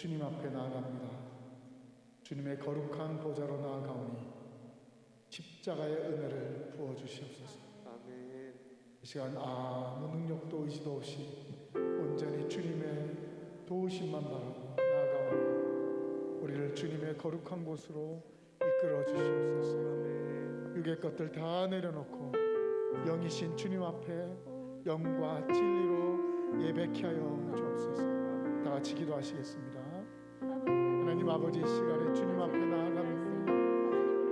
주님 앞에 나아갑니다. 주님의 거룩한 보좌로 나아가오니 십자가의 은혜를 부어주시옵소서. 아멘. 이 시간 아무 능력도 의지도 없이 온전히 주님의 도우심만 바라고 나아가오니 우리를 주님의 거룩한 곳으로 이끌어 주시옵소서. 육의 것들 다 내려놓고 영이신 주님 앞에 영과 진리로 예배케 하여 주옵소서. 다 같이 기도하시겠습니다. 하나님 아버지, 이 시간에 주님 앞에 나아갑니다.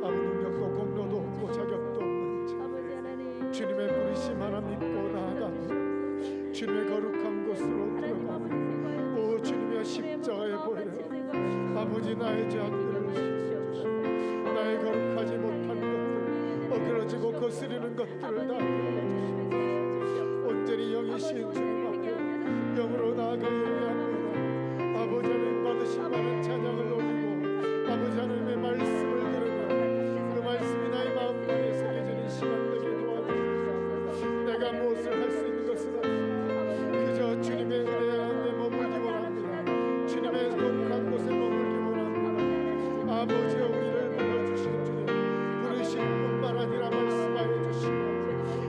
아무 능력도 공로도 없고 자격도 없는 자, 주님의 부르심 하나 믿고 나아갑니다. 주님의 거룩한 곳으로 들어갑니다. 오 주님의 십자가에 보여 아버지, 나의 죄악들을 씻어주시고 나의 거룩하지 못한 것들, 어그러지고 거스리는 것들을 다 들어주시고 온전히 영이신 주님 앞에 영으로 나아가 예배합니다. 아버지 하나님 받으신 많은 찬양을 올리고 아버지 하나님의 말씀을 들으며 그 말씀이 나의 마음간에 새겨지는 시간 되게 도와주시옵소서. 내가 무엇을 할 수 있는 것은 없습니다. 그저 주님의 은혜 안에 머물기 원합니다. 주님의 거룩한 곳에 머물기 원합니다. 아버지여, 우리를 불러주신 주님, 부르신 뿐만 아니라 말씀하여 주시고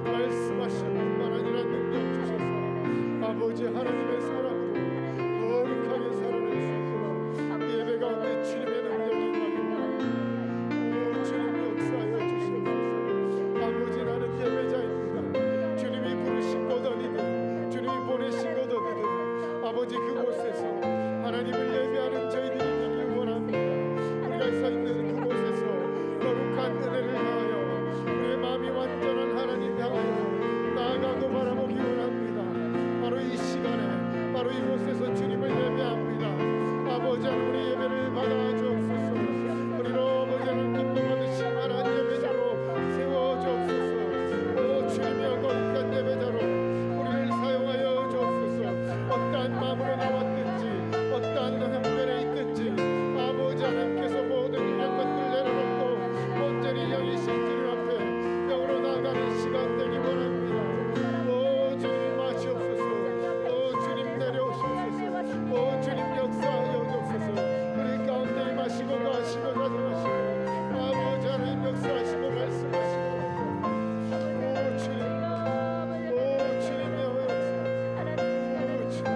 말씀하신 뿐만 아니라 능력 주셔서 아버지 하나님의 사랑으로 거룩하게 살아낼 수 있도록 예배 가운데 주님의 능력이 임하기 원합니다. 오 주님 역사하여 주시옵소서. 아버지, 나는 예배자입니다. 주님이 부르신 것 어디든 주님이 보내신 것 어디든 아버지 그곳에서 하나님을 예배하는 저희들이 되길 원합니다. 우리가 서 있는 그곳에서 거룩한 은혜를 향하여 우리의 마음이 완전한 하나님 향하여 나아가고 바라보기 원합니다. 바로 이 시간에 바로 이곳에서 주님을 예배합니다. 아버지 하나님, 우리 예배를 받아 주옵소서. 우리를 아버지 하나님 기쁨 얻으신 하나님 예배자로 세워 주옵소서. 오 주님이여, 거룩한 예배자로 우리를 사용하여 주옵소서. 어떠한 마음으로 나왔든지 어떠한 형편에 있든지 아버지 하나님께서 모든 이런 것들 내려놓고 온전히 영이신 주님 앞에 영으로 나아가는 시간 되기 원합니다. 오 주님 마시옵소서. 오 주님 내려오시옵소서. 오 주님 역사하여 주옵소서. 우리 가운데 임하시고 가시고 가져가시고 아버지 하나님 역사하시고 말씀하시고 오 주님, 오 주님이여 역사, 오 주님,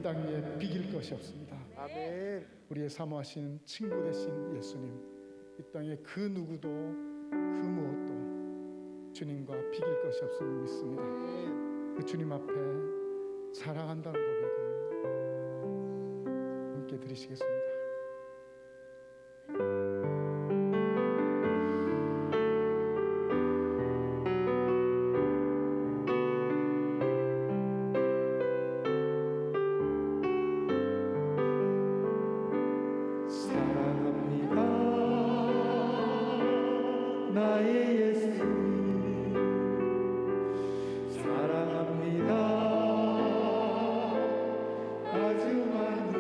땅 위에 비길 것이 없습니다. 아멘. 우리의 사모하신 친구 되신 예수님, 이 땅에 그 누구도 그 무엇도 주님과 비길 것이 없음을 믿습니다. 그 주님 앞에 사랑한다는 고백을 함께 드리시겠습니다. 나의 예수님 사랑합니다. 아주 많이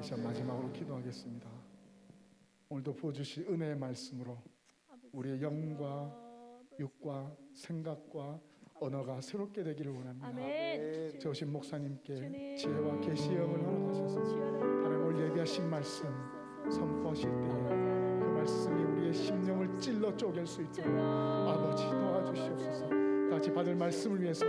이 시간 마지막으로 기도하겠습니다. 오늘도 부어주실 은혜의 말씀으로 우리의 영과 육과 생각과 언어가 새롭게 되기를 원합니다. 아멘. 저오신 목사님께 주님. 지혜와 계시의 영을 허락하셔서 하나님 오늘 예비하신 말씀 선포하실 때에 그 말씀이 우리의 심령을 찔러 쪼갤 수 있도록 아버지 도와주시옵소서. 다 같이 받을 말씀을 위해서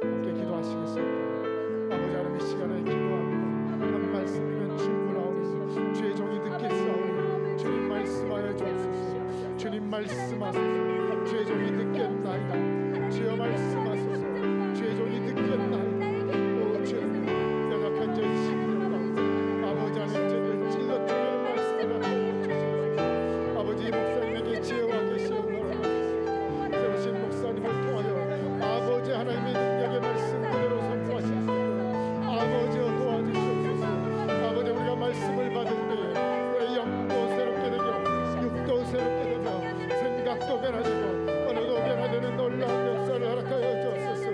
함께 기도하시겠습니다. 아버지 하나님 이 시간에 기도합니다. 한 말씀이면 충분하오니 주의 종이 듣겠사오니 주님 말씀하여 주옵소서. 주님 말씀하소서. 주의 종이 듣겠나이다. 주여 말씀하소서. 주의 종이 듣겠나이다. 오 주님 연약한 저희 심령 가운데 아버지 하나님 저를 찔러 쪼개는 말씀을 하여 주시옵소서. 아버지 목사님에게 지혜와 계시옵소서. 세우신 목사님을 통하여 아버지 하나님의 능력의 말씀 그대로 선포하시옵소서. 아버지여 도와주시옵소서. 아버지 우리가 말씀을 받을 때에 우리의 영도 새롭게 되고 육도 새롭게 되며 생각도 변화되고 언어도 변화되는 놀라운 역사를 허락하여 주옵소서.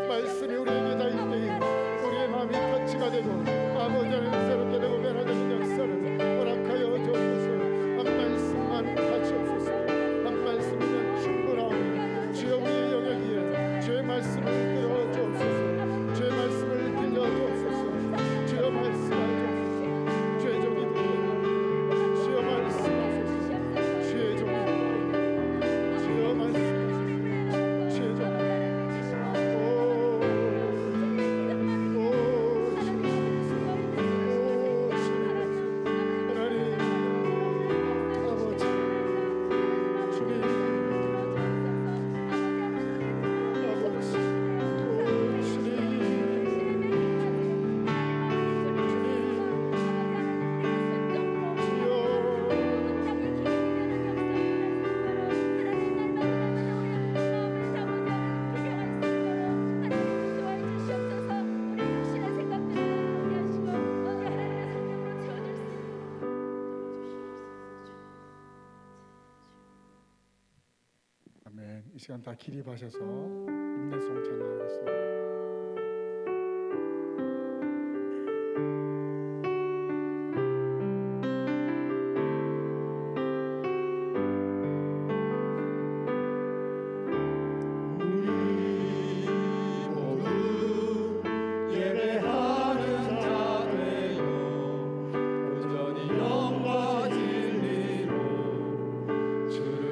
말씀이 우리에게 닿을 때에 우리의 마음이 터치가 되고 아버지 하나님 새롭게 되고 변화되는 역사를 허락하여 주옵소서. 한 말씀만 하시옵소서. 한 말씀이면 충분하오니 주여 우리의 영역이에 주의 말씀을 들어 주옵소서. 주의 말씀을 들려 주옵소서. 주여 말씀하소서. 주의 종이 듣겠나이다. 주여 말씀하소서. 주의 종이 듣겠나이다. 주여 말씀하소서. 주의 종이 아멘. 이 시간 다 기립하셔서 인내송 찬양하겠습니다.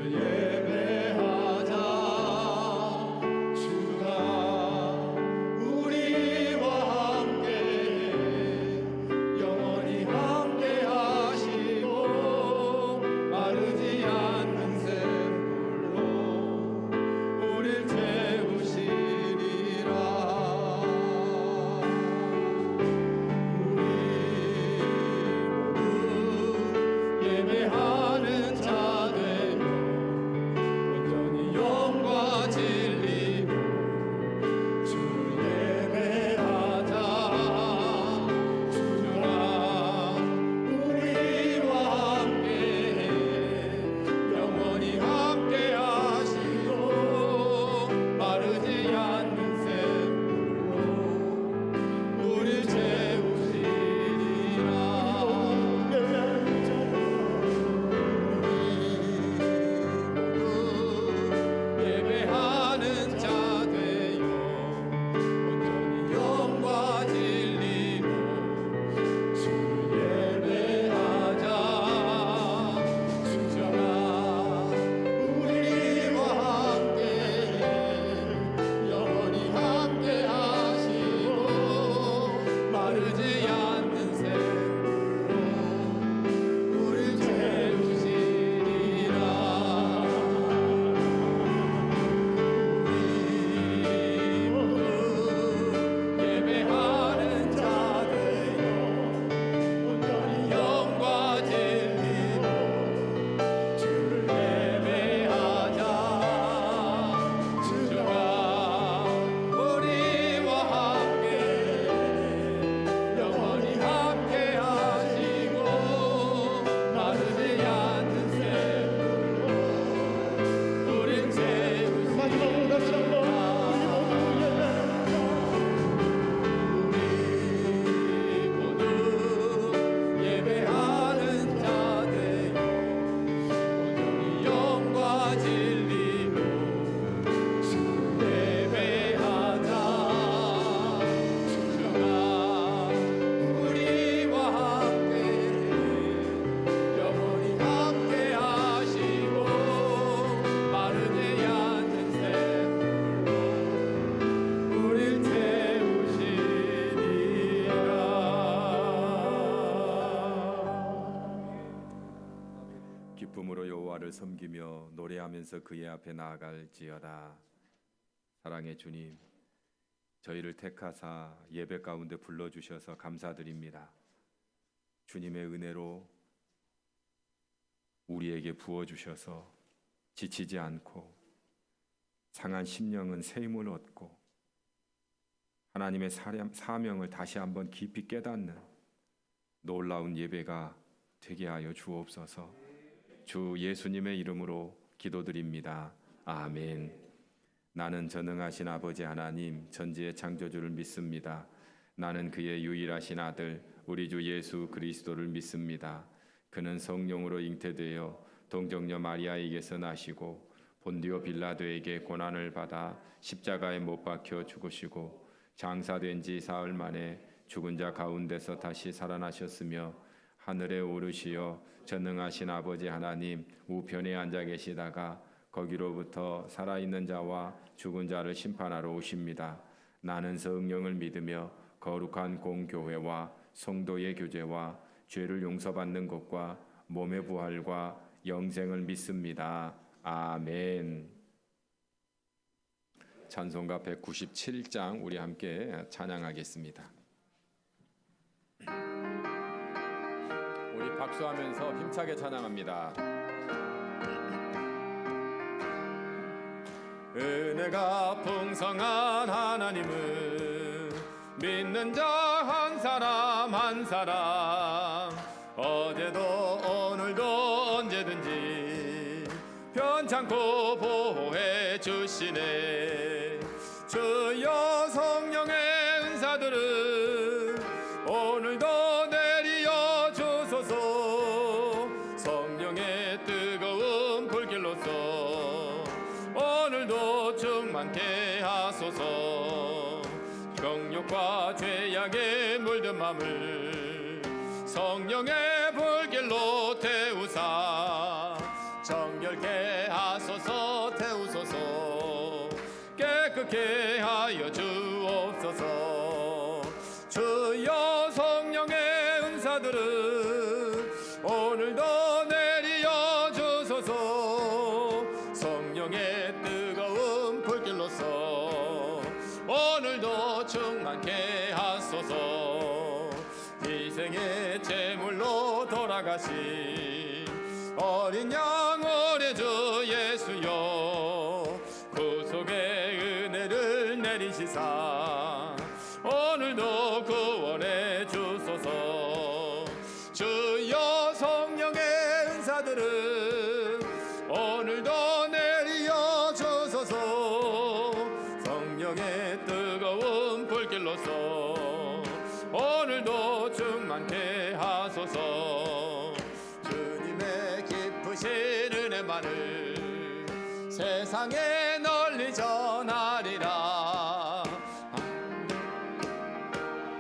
예배하자 주가 기쁨으로 여호와를 섬기며 노래하면서 그의 앞에 나아갈지어다. 사랑의 주님, 저희를 택하사 예배 가운데 불러주셔서 감사드립니다. 주님의 은혜로 우리에게 부어주셔서 지치지 않고 상한 심령은 새 힘을 얻고 하나님의 사명을 다시 한번 깊이 깨닫는 놀라운 예배가 되게 하여 주옵소서. 주 예수님의 이름으로 기도드립니다. 아멘. 나는 전능하신 아버지 하나님 전지의 창조주를 믿습니다. 나는 그의 유일하신 아들 우리 주 예수 그리스도를 믿습니다. 그는 성령으로 잉태되어 동정녀 마리아에게서 나시고 본디오 빌라도에게 고난을 받아 십자가에 못 박혀 죽으시고 장사된 지 사흘 만에 죽은 자 가운데서 다시 살아나셨으며 하늘에 오르시어 전능하신 아버지 하나님 우편에 앉아 계시다가 거기로부터 살아있는 자와 죽은 자를 심판하러 오십니다. 나는 성령을 믿으며 거룩한 공교회와 성도의 교제와 죄를 용서받는 것과 몸의 부활과 영생을 믿습니다. 아멘. 찬송가 197장 우리 함께 찬양하겠습니다. 우리 박수하면서 힘차게 찬양합니다. 은혜가 풍성한 하나님은 믿는 자 한 사람 한 사람 어제도 오늘도 언제든지 편찮고 보호해 주시네. 주여 성령의 은사들은 오늘도 내리어 주소서. 성령의 뜨거운 불길로서 오늘도 충만케 하소서. 정욕과 죄악에 물든 맘을 성령의 불길로 태우사 정결케 하소서. 태우소서. 깨끗게 하여 주옵소서. 주여 성령의 은사들은 오늘도 내리어 주소서. 성령의 뜨거운 불길로서 오늘도 충만케 하소서. 희생의 제물로 돌아가신 어린 양 우리 주 예수여 구속의 은혜를 내리시사 오늘도 구원해 주소서. 주여 성령의 은사들은 오늘도 내리어 주소서. 성령의 뜨거운 불길로서 오늘도 충만케 하소서. 주님의 깊으신 은혜만을 세상에 널리 전하리라.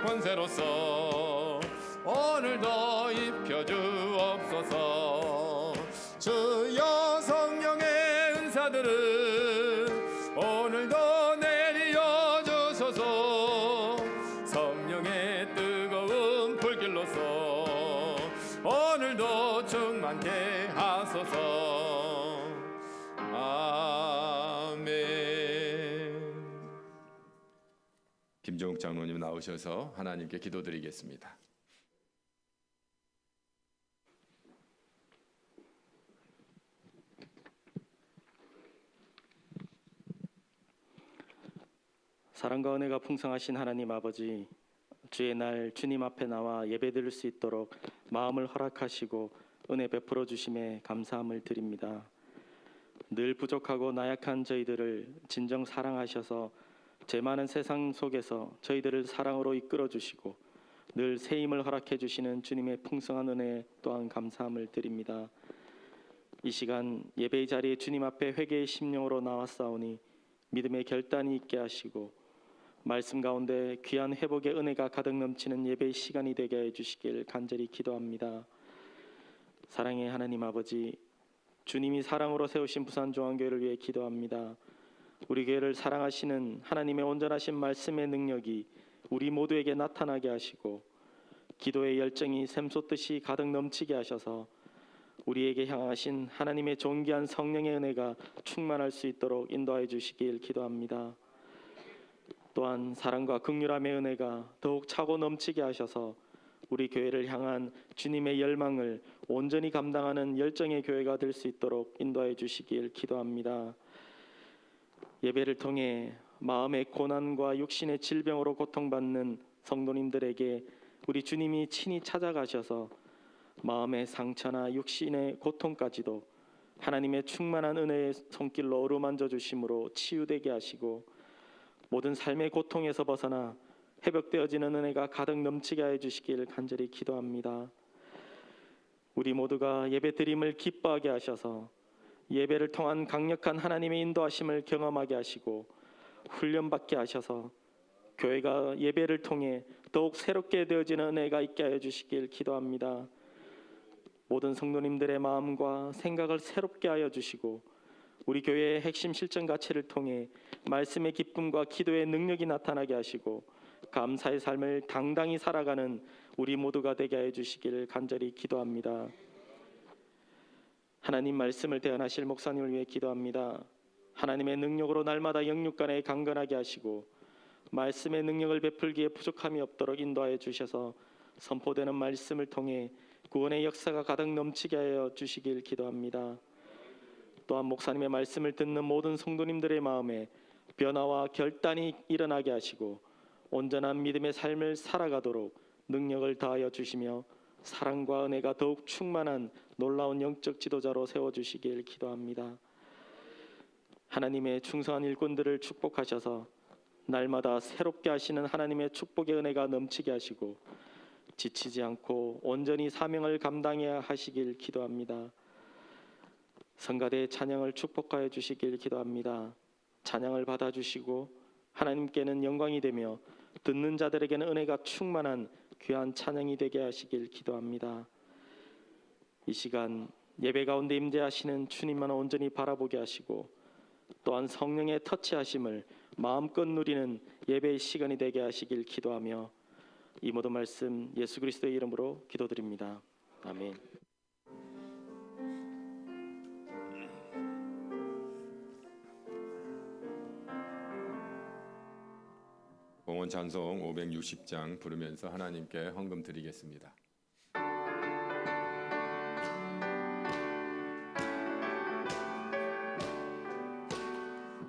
권세로서 오늘도 입혀주옵소서. 주여 성령의 은사들은 오늘도 내리어 주소서. 성령의 뜨거운 불길로서 오늘도 충만케 하소서. 아멘. 김종욱 장로님 나오셔서 하나님께 기도드리겠습니다. 사랑과 은혜가 풍성하신 하나님 아버지, 주의 날 주님 앞에 나와 예배드릴 수 있도록 마음을 허락하시고 은혜 베풀어 주심에 감사함을 드립니다. 늘 부족하고 나약한 저희들을 진정 사랑하셔서 죄 많은 세상 속에서 저희들을 사랑으로 이끌어 주시고 늘 새 힘을 허락해 주시는 주님의 풍성한 은혜 또한 감사함을 드립니다. 이 시간 예배의 자리에 주님 앞에 회개의 심령으로 나왔사오니 믿음의 결단이 있게 하시고 말씀 가운데 귀한 회복의 은혜가 가득 넘치는 예배의 시간이 되게 해주시길 간절히 기도합니다. 사랑의 하나님 아버지, 주님이 사랑으로 세우신 부산종안교회를 위해 기도합니다. 우리 교회를 사랑하시는 하나님의 온전하신 말씀의 능력이 우리 모두에게 나타나게 하시고 기도의 열정이 샘솟듯이 가득 넘치게 하셔서 우리에게 향하신 하나님의 존귀한 성령의 은혜가 충만할 수 있도록 인도하여 주시길 기도합니다. 또한 사랑과 긍휼함의 은혜가 더욱 차고 넘치게 하셔서 우리 교회를 향한 주님의 열망을 온전히 감당하는 열정의 교회가 될 수 있도록 인도하여 주시길 기도합니다. 예배를 통해 마음의 고난과 육신의 질병으로 고통받는 성도님들에게 우리 주님이 친히 찾아가셔서 마음의 상처나 육신의 고통까지도 하나님의 충만한 은혜의 손길로 어루만져 주심으로 치유되게 하시고 모든 삶의 고통에서 벗어나 회복되어지는 은혜가 가득 넘치게 해 주시길 간절히 기도합니다. 우리 모두가 예배 드림을 기뻐하게 하셔서 예배를 통한 강력한 하나님의 인도하심을 경험하게 하시고 훈련받게 하셔서 교회가 예배를 통해 더욱 새롭게 되어지는 은혜가 있게 하여 주시길 기도합니다. 모든 성도님들의 마음과 생각을 새롭게 하여 주시고 우리 교회의 핵심 실천 가치를 통해 말씀의 기쁨과 기도의 능력이 나타나게 하시고 감사의 삶을 당당히 살아가는 우리 모두가 되게 하여 주시기를 간절히 기도합니다. 하나님 말씀을 대언하실 목사님을 위해 기도합니다. 하나님의 능력으로 날마다 영육간에 강건하게 하시고 말씀의 능력을 베풀기에 부족함이 없도록 인도하여 주셔서 선포되는 말씀을 통해 구원의 역사가 가득 넘치게 하여 주시길 기도합니다. 또한 목사님의 말씀을 듣는 모든 성도님들의 마음에 변화와 결단이 일어나게 하시고 온전한 믿음의 삶을 살아가도록 능력을 다하여 주시며 사랑과 은혜가 더욱 충만한 놀라운 영적 지도자로 세워주시길 기도합니다. 하나님의 충성한 일꾼들을 축복하셔서 날마다 새롭게 하시는 하나님의 축복의 은혜가 넘치게 하시고 지치지 않고 온전히 사명을 감당해야 하시길 기도합니다. 성가대의 찬양을 축복하여 주시길 기도합니다. 찬양을 받아주시고 하나님께는 영광이 되며 듣는 자들에게는 은혜가 충만한 귀한 찬양이 되게 하시길 기도합니다. 이 시간 예배 가운데 임재하시는 주님만 온전히 바라보게 하시고 또한 성령의 터치하심을 마음껏 누리는 예배의 시간이 되게 하시길 기도하며 이 모든 말씀 예수 그리스도의 이름으로 기도드립니다. 아멘. 봉헌 찬송 560장 부르면서 하나님께 헌금 드리겠습니다.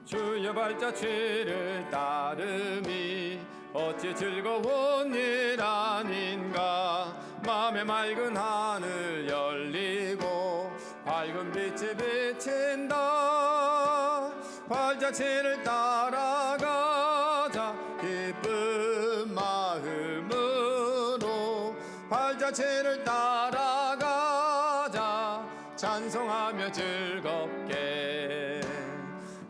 주여 발자취를 따름이 어찌 즐거운 일 아닌가. 마음의 맑은 하늘 열리고 밝은 빛이 비친다. 발자취를 따라가자 기쁜 마음으로. 발자취를 따라가자 찬송하며 즐겁게.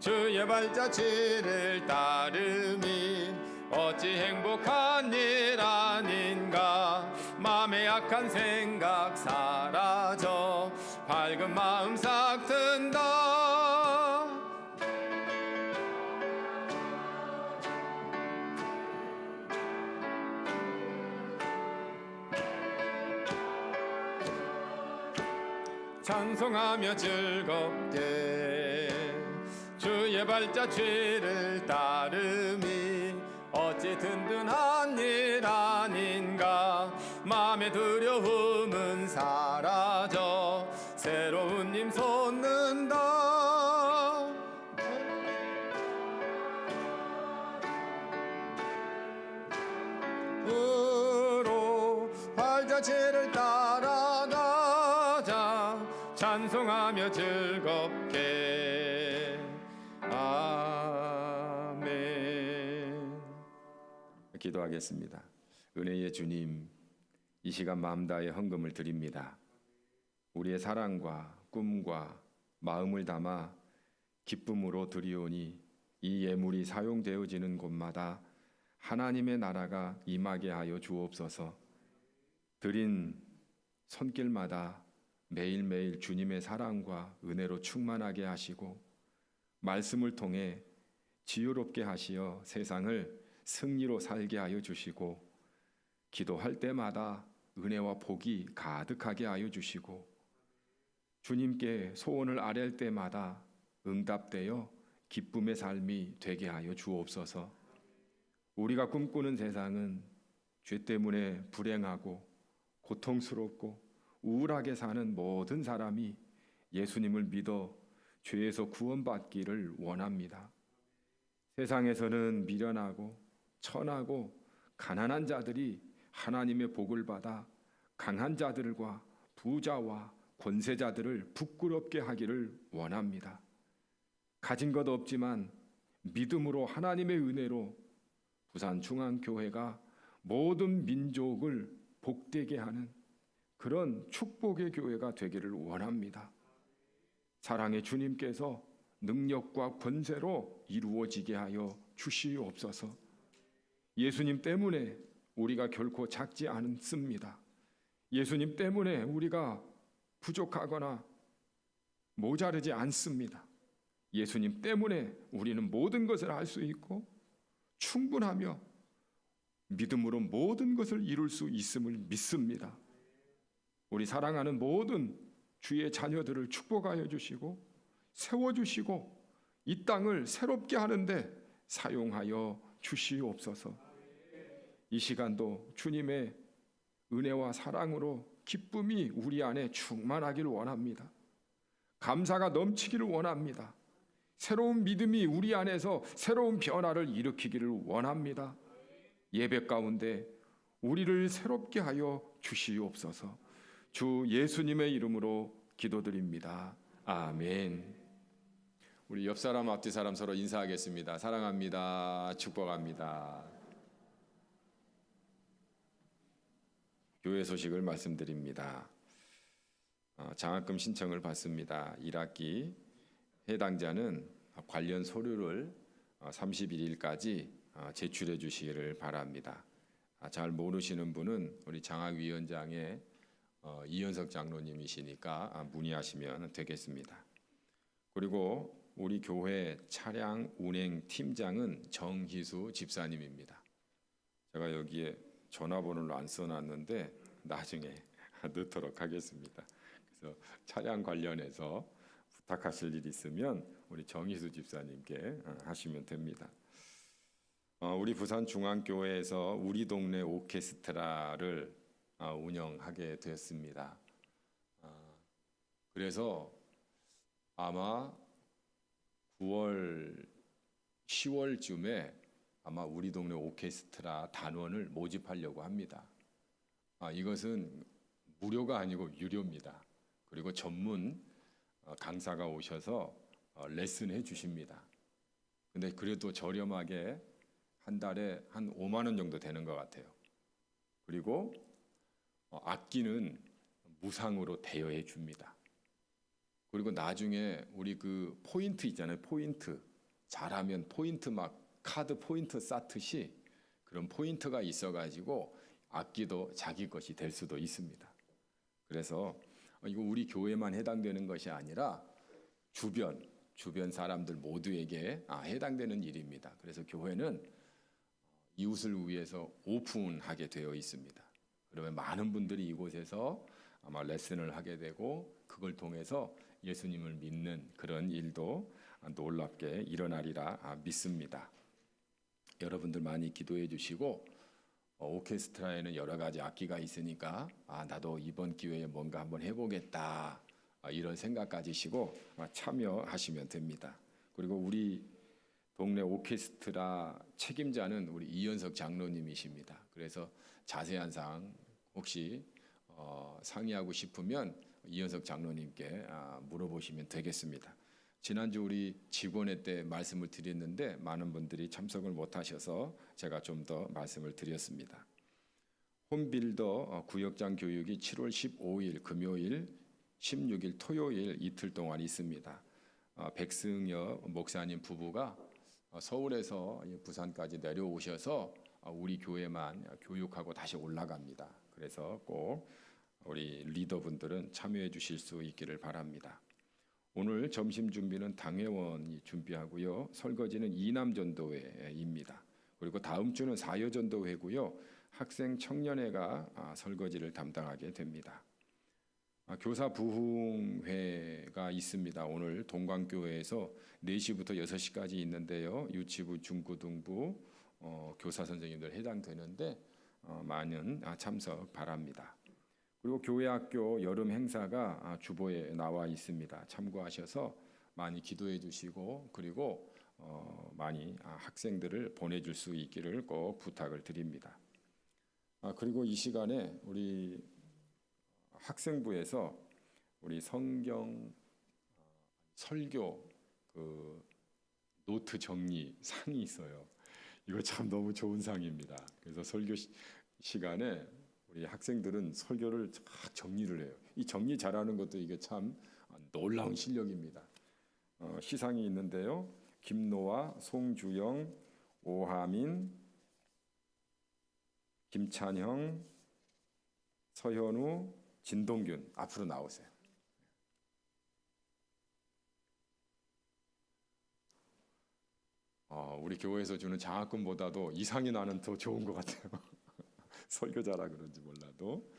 주의 발자취를 따름이 어찌 행복한 일 아닌가. 마음의 약한 생각 사라져 밝은 마음 싹 든다. 찬송하며 즐겁게. 주의 발자취를 따름이 어찌 든든한 일 아닌가. 마음의 두려움은 사라져 새로운 힘 솟는다. 으로 발자취를 따라가자 찬송하며 즐겁게. 아멘. 기도하겠습니다. 은혜의 주님, 이 시간 마음 다해 헌금을 드립니다. 우리의 사랑과 꿈과 마음을 담아 기쁨으로 드리오니 이 예물이 사용되어지는 곳마다 하나님의 나라가 임하게 하여 주옵소서. 드린 손길마다 매일매일 주님의 사랑과 은혜로 충만하게 하시고 말씀을 통해 지혜롭게 하시어 세상을 승리로 살게 하여 주시고 기도할 때마다 은혜와 복이 가득하게 하여 주시고 주님께 소원을 아랠 때마다 응답되어 기쁨의 삶이 되게 하여 주옵소서. 우리가 꿈꾸는 세상은 죄 때문에 불행하고 고통스럽고 우울하게 사는 모든 사람이 예수님을 믿어 죄에서 구원받기를 원합니다. 세상에서는 미련하고 천하고 가난한 자들이 하나님의 복을 받아 강한 자들과 부자와 권세자들을 부끄럽게 하기를 원합니다. 가진 것 없지만 믿음으로 하나님의 은혜로 부산중앙교회가 모든 민족을 복되게 하는 그런 축복의 교회가 되기를 원합니다. 사랑의 주님께서 능력과 권세로 이루어지게 하여 주시옵소서. 예수님 때문에 우리가 결코 작지 않습니다. 예수님 때문에 우리가 부족하거나 모자르지 않습니다. 예수님 때문에 우리는 모든 것을 할 수 있고 충분하며 믿음으로 모든 것을 이룰 수 있음을 믿습니다. 우리 사랑하는 모든 주의 자녀들을 축복하여 주시고 세워주시고 이 땅을 새롭게 하는데 사용하여 주시옵소서. 이 시간도 주님의 은혜와 사랑으로 기쁨이 우리 안에 충만하기를 원합니다. 감사가 넘치기를 원합니다. 새로운 믿음이 우리 안에서 새로운 변화를 일으키기를 원합니다. 예배 가운데 우리를 새롭게 하여 주시옵소서. 주 예수님의 이름으로 기도드립니다. 아멘. 우리 옆 사람 앞뒤 사람 서로 인사하겠습니다. 사랑합니다. 축복합니다. 교회 소식을 말씀드립니다. 장학금 신청을 받습니다. 1학기 해당자는 관련 서류를 31일까지 제출해 주시기를 바랍니다. 잘 모르시는 분은 우리 장학위원장의 이현석 장로님이시니까 문의하시면 되겠습니다. 그리고 우리 교회 차량 운행 팀장은 정희수 집사님입니다. 제가 여기에 전화번호를 안 써놨는데 나중에 넣도록 하겠습니다. 그래서 차량 관련해서 부탁하실 일 있으면 우리 정희수 집사님께 하시면 됩니다. 우리 부산중앙교회에서 우리 동네 오케스트라를 운영하게 되었습니다. 그래서 아마 9월, 10월쯤에 아마 우리 동네 오케스트라 단원을 모집하려고 합니다. 이것은 무료가 아니고 유료입니다. 그리고 전문 강사가 오셔서 레슨해 주십니다. 근데 그래도 저렴하게 한 달에 한 5만 원 정도 되는 것 같아요. 그리고 악기는 무상으로 대여해 줍니다. 그리고 나중에 우리 그 포인트 있잖아요. 포인트 잘하면 포인트 막 카드 포인트 쌓듯이 그런 포인트가 있어가지고 악기도 자기 것이 될 수도 있습니다. 그래서 이거 우리 교회만 해당되는 것이 아니라 주변 사람들 모두에게 해당되는 일입니다. 그래서 교회는 이웃을 위해서 오픈하게 되어 있습니다. 그러면 많은 분들이 이곳에서 아마 레슨을 하게 되고 그걸 통해서 예수님을 믿는 그런 일도 놀랍게 일어나리라 믿습니다. 여러분들 많이 기도해 주시고 오케스트라에는 여러 가지 악기가 있으니까 나도 이번 기회에 뭔가 한번 해보겠다 이런 생각 가지시고 참여하시면 됩니다. 그리고 우리 동네 오케스트라 책임자는 우리 이현석 장로님이십니다. 그래서 자세한 사항 혹시 상의하고 싶으면 이현석 장로님께 물어보시면 되겠습니다. 지난주 우리 직원회 때 말씀을 드렸는데 많은 분들이 참석을 못하셔서 제가 좀 더 말씀을 드렸습니다. 홈빌더 구역장 교육이 7월 15일 금요일, 16일 토요일 이틀 동안 있습니다. 백승여 목사님 부부가 서울에서 부산까지 내려오셔서 우리 교회만 교육하고 다시 올라갑니다. 그래서 꼭 우리 리더분들은 참여해 주실 수 있기를 바랍니다. 오늘 점심 준비는 당회원이 준비하고요. 설거지는 이남전도회입니다. 그리고 다음 주는 사여전도회고요. 학생 청년회가 설거지를 담당하게 됩니다. 교사 부흥회가 있습니다. 오늘 동광교회에서 4시부터 6시까지 있는데요. 유치부, 중고등부 교사 선생님들 해당되는데 많은 참석 바랍니다. 그리고 교회학교 여름 행사가 주보에 나와 있습니다. 참고하셔서 많이 기도해 주시고 그리고 많이 학생들을 보내줄 수 있기를 꼭 부탁을 드립니다. 그리고 이 시간에 우리 학생부에서 우리 성경 설교 그 노트 정리 상이 있어요. 이거 참 너무 좋은 상입니다. 그래서 설교 시간에 우리 학생들은 설교를 쫙 정리를 해요. 이 정리 잘하는 것도 이게 참 놀라운 실력입니다. 시상이 있는데요. 김노아, 송주영, 오하민, 김찬형, 서현우, 진동균 앞으로 나오세요. 우리 교회에서 주는 장학금보다도 이 상이 나는 더 좋은 것 같아요. 설교자라 그런지 몰라도.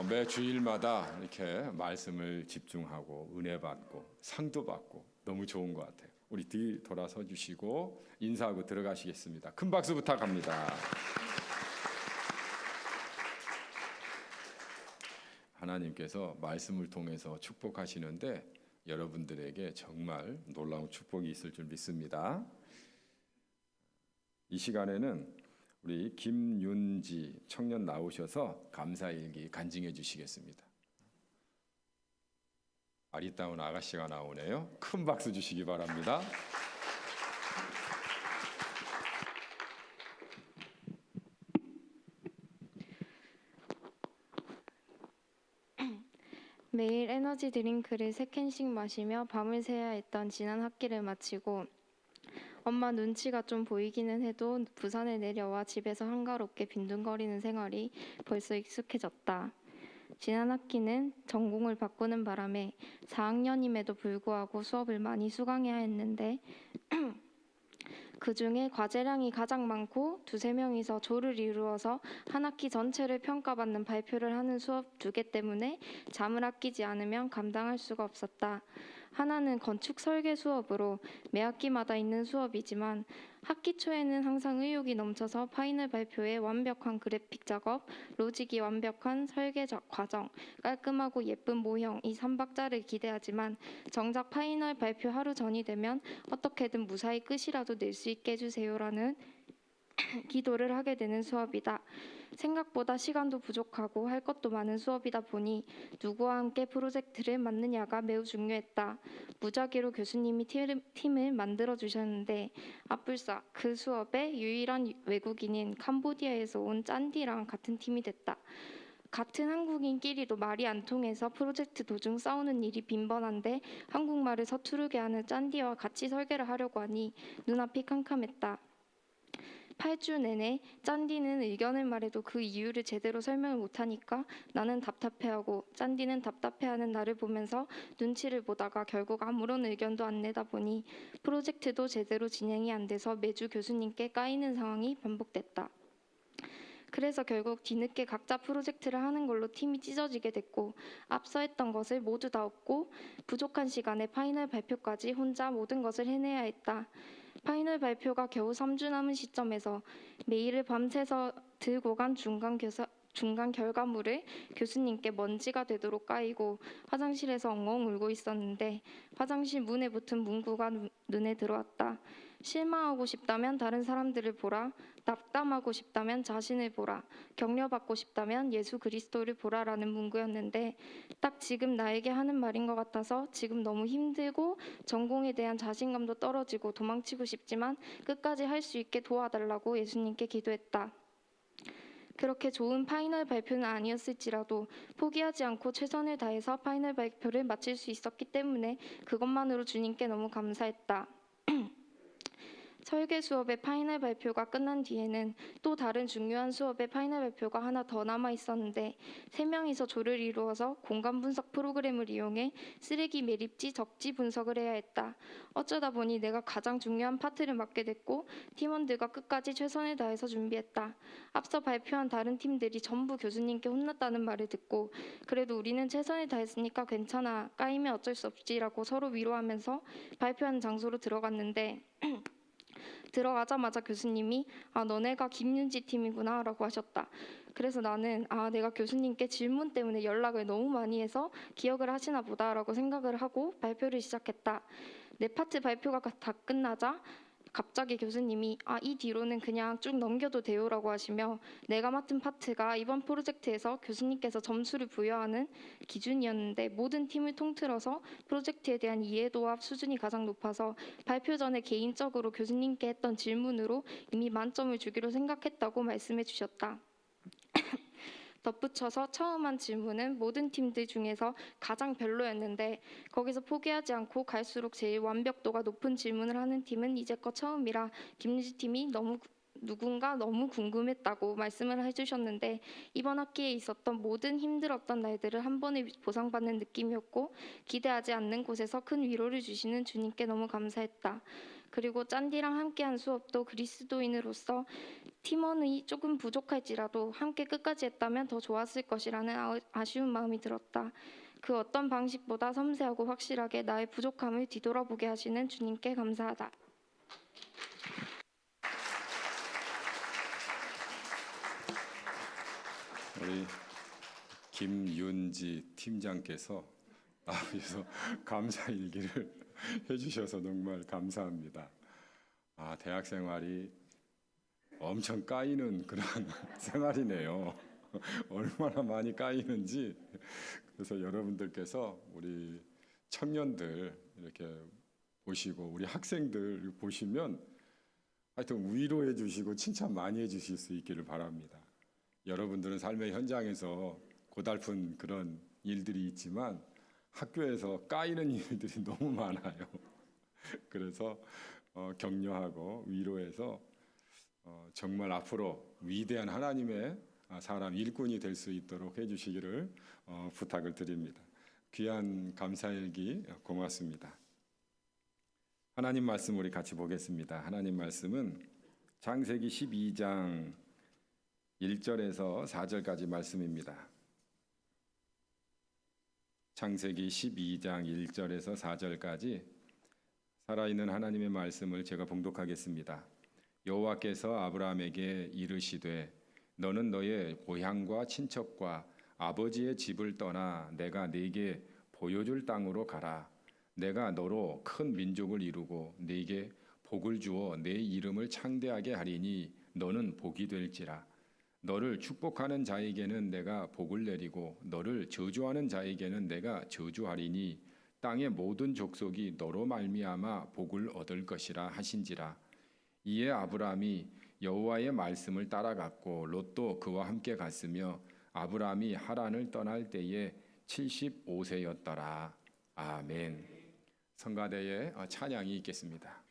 매 주일마다 이렇게 말씀을 집중하고 은혜 받고 상도 받고 너무 좋은 것 같아요. 우리 뒤 돌아서 주시고 인사하고 들어가시겠습니다. 큰 박수 부탁합니다. 하나님께서 말씀을 통해서 축복하시는데 여러분들에게 정말 놀라운 축복이 있을 줄 믿습니다. 이 시간에는 우리 김윤지 청년 나오셔서 감사일기 간증해 주시겠습니다. 아리따운 아가씨가 나오네요. 큰 박수 주시기 바랍니다. 매일 에너지 드링크를 3캔씩 마시며 밤을 새야 했던 지난 학기를 마치고 엄마 눈치가 좀 보이기는 해도 부산에 내려와 집에서 한가롭게 빈둥거리는 생활이 벌써 익숙해졌다. 지난 학기는 전공을 바꾸는 바람에 4학년임에도 불구하고 수업을 많이 수강해야 했는데 그중에 과제량이 가장 많고 2~3명이서 조를 이루어서 한 학기 전체를 평가받는 발표를 하는 수업 2개 때문에 잠을 아끼지 않으면 감당할 수가 없었다. 하나는 건축 설계 수업으로 매 학기마다 있는 수업이지만 학기 초에는 항상 의욕이 넘쳐서 파이널 발표에 완벽한 그래픽 작업, 로직이 완벽한 설계 과정, 깔끔하고 예쁜 모형 이 3박자를 기대하지만 정작 파이널 발표 하루 전이 되면 어떻게든 무사히 끝이라도 낼 수 있게 해주세요라는 기도를 하게 되는 수업이다. 생각보다 시간도 부족하고 할 것도 많은 수업이다 보니 누구와 함께 프로젝트를 맡느냐가 매우 중요했다. 무작위로 교수님이 팀을 만들어 주셨는데 아뿔싸 그 수업의 유일한 외국인인 캄보디아에서 온 짠디랑 같은 팀이 됐다. 같은 한국인끼리도 말이 안 통해서 프로젝트 도중 싸우는 일이 빈번한데 한국말을 서투르게 하는 짠디와 같이 설계를 하려고 하니 눈앞이 캄캄했다. 8주 내내 짠디는 의견을 말해도 그 이유를 제대로 설명을 못하니까 나는 답답해하고 짠디는 답답해하는 나를 보면서 눈치를 보다가 결국 아무런 의견도 안 내다 보니 프로젝트도 제대로 진행이 안 돼서 매주 교수님께 까이는 상황이 반복됐다. 그래서 결국 뒤늦게 각자 프로젝트를 하는 걸로 팀이 찢어지게 됐고 앞서 했던 것을 모두 다 없고 부족한 시간에 파이널 발표까지 혼자 모든 것을 해내야 했다. 파이널 발표가 겨우 3주 남은 시점에서 메일을 밤새서 들고 간 중간 결과물을 교수님께 먼지가 되도록 까이고 화장실에서 엉엉 울고 있었는데 화장실 문에 붙은 문구가 눈에 들어왔다. 실망하고 싶다면 다른 사람들을 보라. 낙담하고 싶다면 자신을 보라. 격려받고 싶다면 예수 그리스도를 보라라는 문구였는데 딱 지금 나에게 하는 말인 것 같아서 지금 너무 힘들고 전공에 대한 자신감도 떨어지고 도망치고 싶지만 끝까지 할 수 있게 도와달라고 예수님께 기도했다. 그렇게 좋은 파이널 발표는 아니었을지라도 포기하지 않고 최선을 다해서 파이널 발표를 마칠 수 있었기 때문에 그것만으로 주님께 너무 감사했다. 설계 수업의 파이널 발표가 끝난 뒤에는 또 다른 중요한 수업의 파이널 발표가 하나 더 남아 있었는데 3명이서 조를 이루어서 공간 분석 프로그램을 이용해 쓰레기 매립지 적지 분석을 해야 했다. 어쩌다 보니 내가 가장 중요한 파트를 맡게 됐고 팀원들과 끝까지 최선을 다해서 준비했다. 앞서 발표한 다른 팀들이 전부 교수님께 혼났다는 말을 듣고 그래도 우리는 최선을 다했으니까 괜찮아, 까이면 어쩔 수 없지라고 서로 위로하면서 발표하는 장소로 들어갔는데 들어가자마자 교수님이 너네가 김윤지 팀이구나 라고 하셨다. 그래서 나는 내가 교수님께 질문 때문에 연락을 너무 많이 해서 기억을 하시나 보다라고 생각을 하고 발표를 시작했다. 내 파트 발표가 다 끝나자 갑자기 교수님이 이 뒤로는 그냥 쭉 넘겨도 돼요라고 하시며 내가 맡은 파트가 이번 프로젝트에서 교수님께서 점수를 부여하는 기준이었는데 모든 팀을 통틀어서 프로젝트에 대한 이해도와 수준이 가장 높아서 발표 전에 개인적으로 교수님께 했던 질문으로 이미 만점을 주기로 생각했다고 말씀해 주셨다. 덧붙여서 처음 한 질문은 모든 팀들 중에서 가장 별로였는데 거기서 포기하지 않고 갈수록 제일 완벽도가 높은 질문을 하는 팀은 이제껏 처음이라 김유지 팀이 누군가 너무 궁금했다고 말씀을 해주셨는데 이번 학기에 있었던 모든 힘들었던 날들을 한 번에 보상받는 느낌이었고 기대하지 않는 곳에서 큰 위로를 주시는 주님께 너무 감사했다. 그리고 짠디랑 함께한 수업도 그리스도인으로서 팀원이 조금 부족할지라도 함께 끝까지 했다면 더 좋았을 것이라는 아쉬운 마음이 들었다. 그 어떤 방식보다 섬세하고 확실하게 나의 부족함을 뒤돌아보게 하시는 주님께 감사하다. 우리 김윤지 팀장께서 나와서 감사 일기를 해주셔서 정말 감사합니다. 대학 생활이 엄청 까이는 그런 생활이네요. 얼마나 많이 까이는지. 그래서 여러분들께서 우리 청년들 이렇게 보시고 우리 학생들 보시면 하여튼 위로해 주시고 칭찬 많이 해 주실 수 있기를 바랍니다. 여러분들은 삶의 현장에서 고달픈 그런 일들이 있지만 학교에서 까이는 일들이 너무 많아요. 그래서 격려하고 위로해서 정말 앞으로 위대한 하나님의 사람 일꾼이 될 수 있도록 해주시기를 부탁을 드립니다. 귀한 감사일기 고맙습니다. 하나님 말씀 우리 같이 보겠습니다. 하나님 말씀은 창세기 12장 1절에서 4절까지 말씀입니다. 창세기 12장 1절에서 4절까지 살아있는 하나님의 말씀을 제가 봉독하겠습니다. 여호와께서 아브라함에게 이르시되 너는 너의 고향과 친척과 아버지의 집을 떠나 내가 네게 보여줄 땅으로 가라. 내가 너로 큰 민족을 이루고 네게 복을 주어 내 이름을 창대하게 하리니 너는 복이 될지라. 너를 축복하는 자에게는 내가 복을 내리고 너를 저주하는 자에게는 내가 저주하리니 땅의 모든 족속이 너로 말미암아 복을 얻을 것이라 하신지라. 이에 아브라함이 여호와의 말씀을 따라갔고 롯도 그와 함께 갔으며 아브라함이 하란을 떠날 때에 75세였더라. 아멘. 성가대에 찬양이 있겠습니다.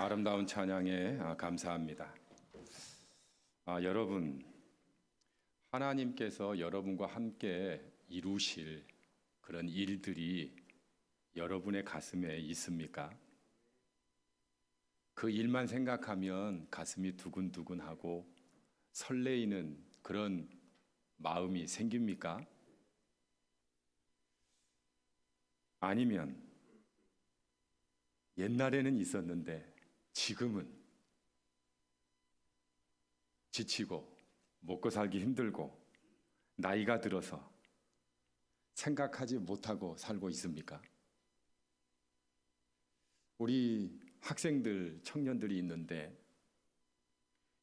아름다운 찬양에 감사합니다. 여러분, 하나님께서 여러분과 함께 이루실 그런 일들이 여러분의 가슴에 있습니까? 그 일만 생각하면 가슴이 두근두근하고 설레이는 그런 마음이 생깁니까? 아니면 옛날에는 있었는데 지금은 지치고 먹고 살기 힘들고 나이가 들어서 생각하지 못하고 살고 있습니까? 우리 학생들, 청년들이 있는데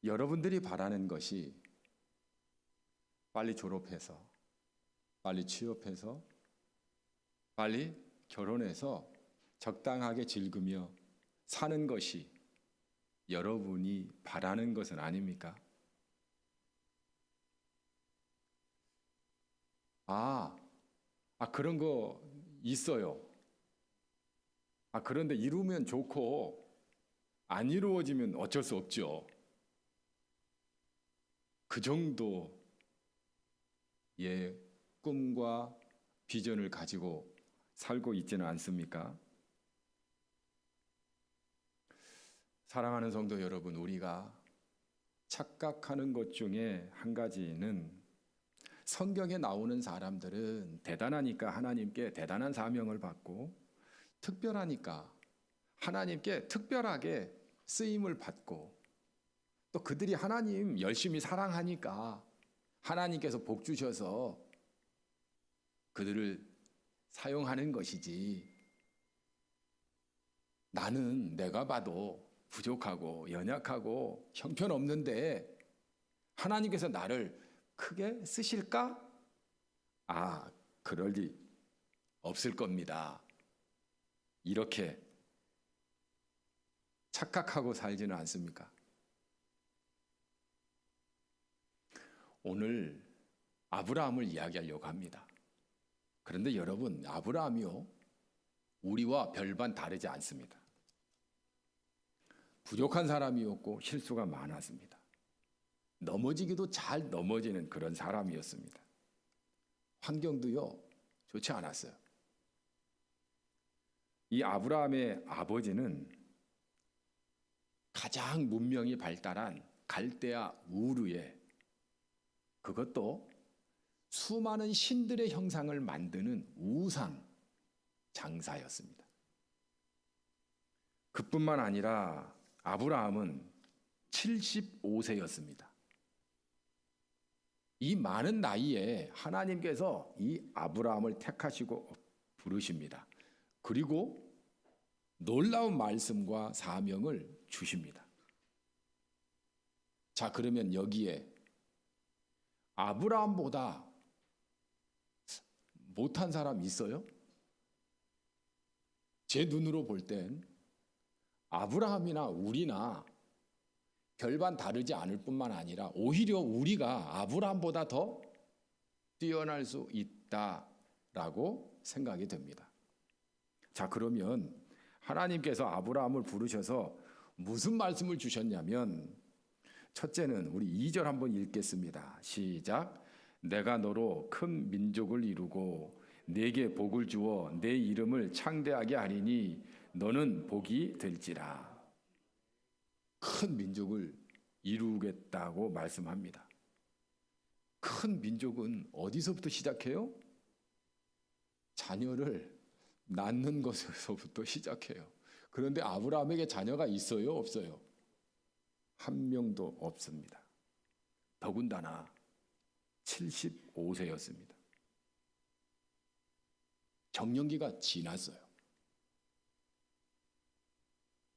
여러분들이 바라는 것이 빨리 졸업해서 빨리 취업해서 빨리 결혼해서 적당하게 즐기며 사는 것이 여러분이 바라는 것은 아닙니까? 그런 거 있어요. 그런데 이루면 좋고 안 이루어지면 어쩔 수 없죠. 그 정도의 꿈과 비전을 가지고 살고 있지는 않습니까? 사랑하는 성도 여러분, 우리가 착각하는 것 중에 한 가지는 성경에 나오는 사람들은 대단하니까 하나님께 대단한 사명을 받고 특별하니까 하나님께 특별하게 쓰임을 받고 또 그들이 하나님 열심히 사랑하니까 하나님께서 복 주셔서 그들을 사용하는 것이지, 나는 내가 봐도 부족하고 연약하고 형편없는데 하나님께서 나를 크게 쓰실까? 그럴 리 없을 겁니다. 이렇게 착각하고 살지는 않습니까? 오늘 아브라함을 이야기하려고 합니다. 그런데 여러분, 아브라함이요, 우리와 별반 다르지 않습니다. 부족한 사람이었고 실수가 많았습니다. 넘어지기도 잘 넘어지는 그런 사람이었습니다. 환경도요, 좋지 않았어요. 이 아브라함의 아버지는 가장 문명이 발달한 갈대아 우르에, 그것도 수많은 신들의 형상을 만드는 우상 장사였습니다. 그뿐만 아니라 아브라함은 75세였습니다. 이 많은 나이에 하나님께서 이 아브라함을 택하시고 부르십니다. 그리고 놀라운 말씀과 사명을 주십니다. 자, 그러면 여기에 아브라함보다 못한 사람 있어요? 제 눈으로 볼 땐 아브라함이나 우리나 별반 다르지 않을 뿐만 아니라 오히려 우리가 아브라함보다 더 뛰어날 수 있다라고 생각이 됩니다. 자, 그러면 하나님께서 아브라함을 부르셔서 무슨 말씀을 주셨냐면, 첫째는 우리 2절 한번 읽겠습니다. 시작. 내가 너로 큰 민족을 이루고 네게 복을 주어 내 이름을 창대하게 하리니 너는 복이 될지라. 큰 민족을 이루겠다고 말씀합니다. 큰 민족은 어디서부터 시작해요? 자녀를 낳는 것에서부터 시작해요. 그런데 아브라함에게 자녀가 있어요, 없어요? 한 명도 없습니다. 더군다나 75세였습니다. 정년기가 지났어요.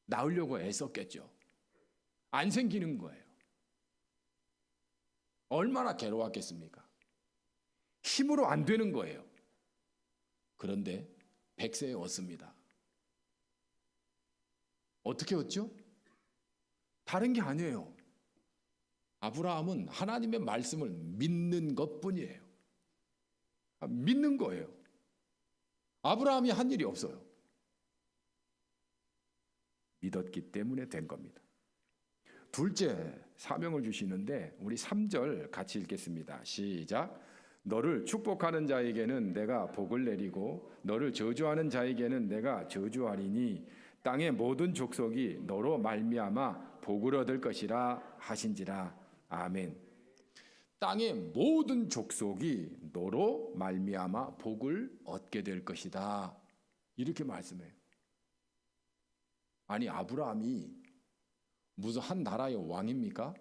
낳으려고 애썼겠죠. 안 생기는 거예요. 얼마나 괴로웠겠습니까? 힘으로 안 되는 거예요. 그런데 100세에 얻습니다. 어떻게 얻죠? 다른 게 아니에요. 아브라함은 하나님의 말씀을 믿는 것뿐이에요. 믿는 거예요. 아브라함이 한 일이 없어요. 믿었기 때문에 된 겁니다. 둘째 사명을 주시는데 우리 3절 같이 읽겠습니다. 시작. 너를 축복하는 자에게는 내가 복을 내리고 너를 저주하는 자에게는 내가 저주하리니 땅의 모든 족속이 너로 말미암아 복을 얻을 것이라 하신지라. 아멘. 땅의 모든 족속이 너로 말미암아 복을 얻게 될 것이다. 이렇게 말씀해요. 아니, 아브라함이 무슨 한 나라의 왕입니까?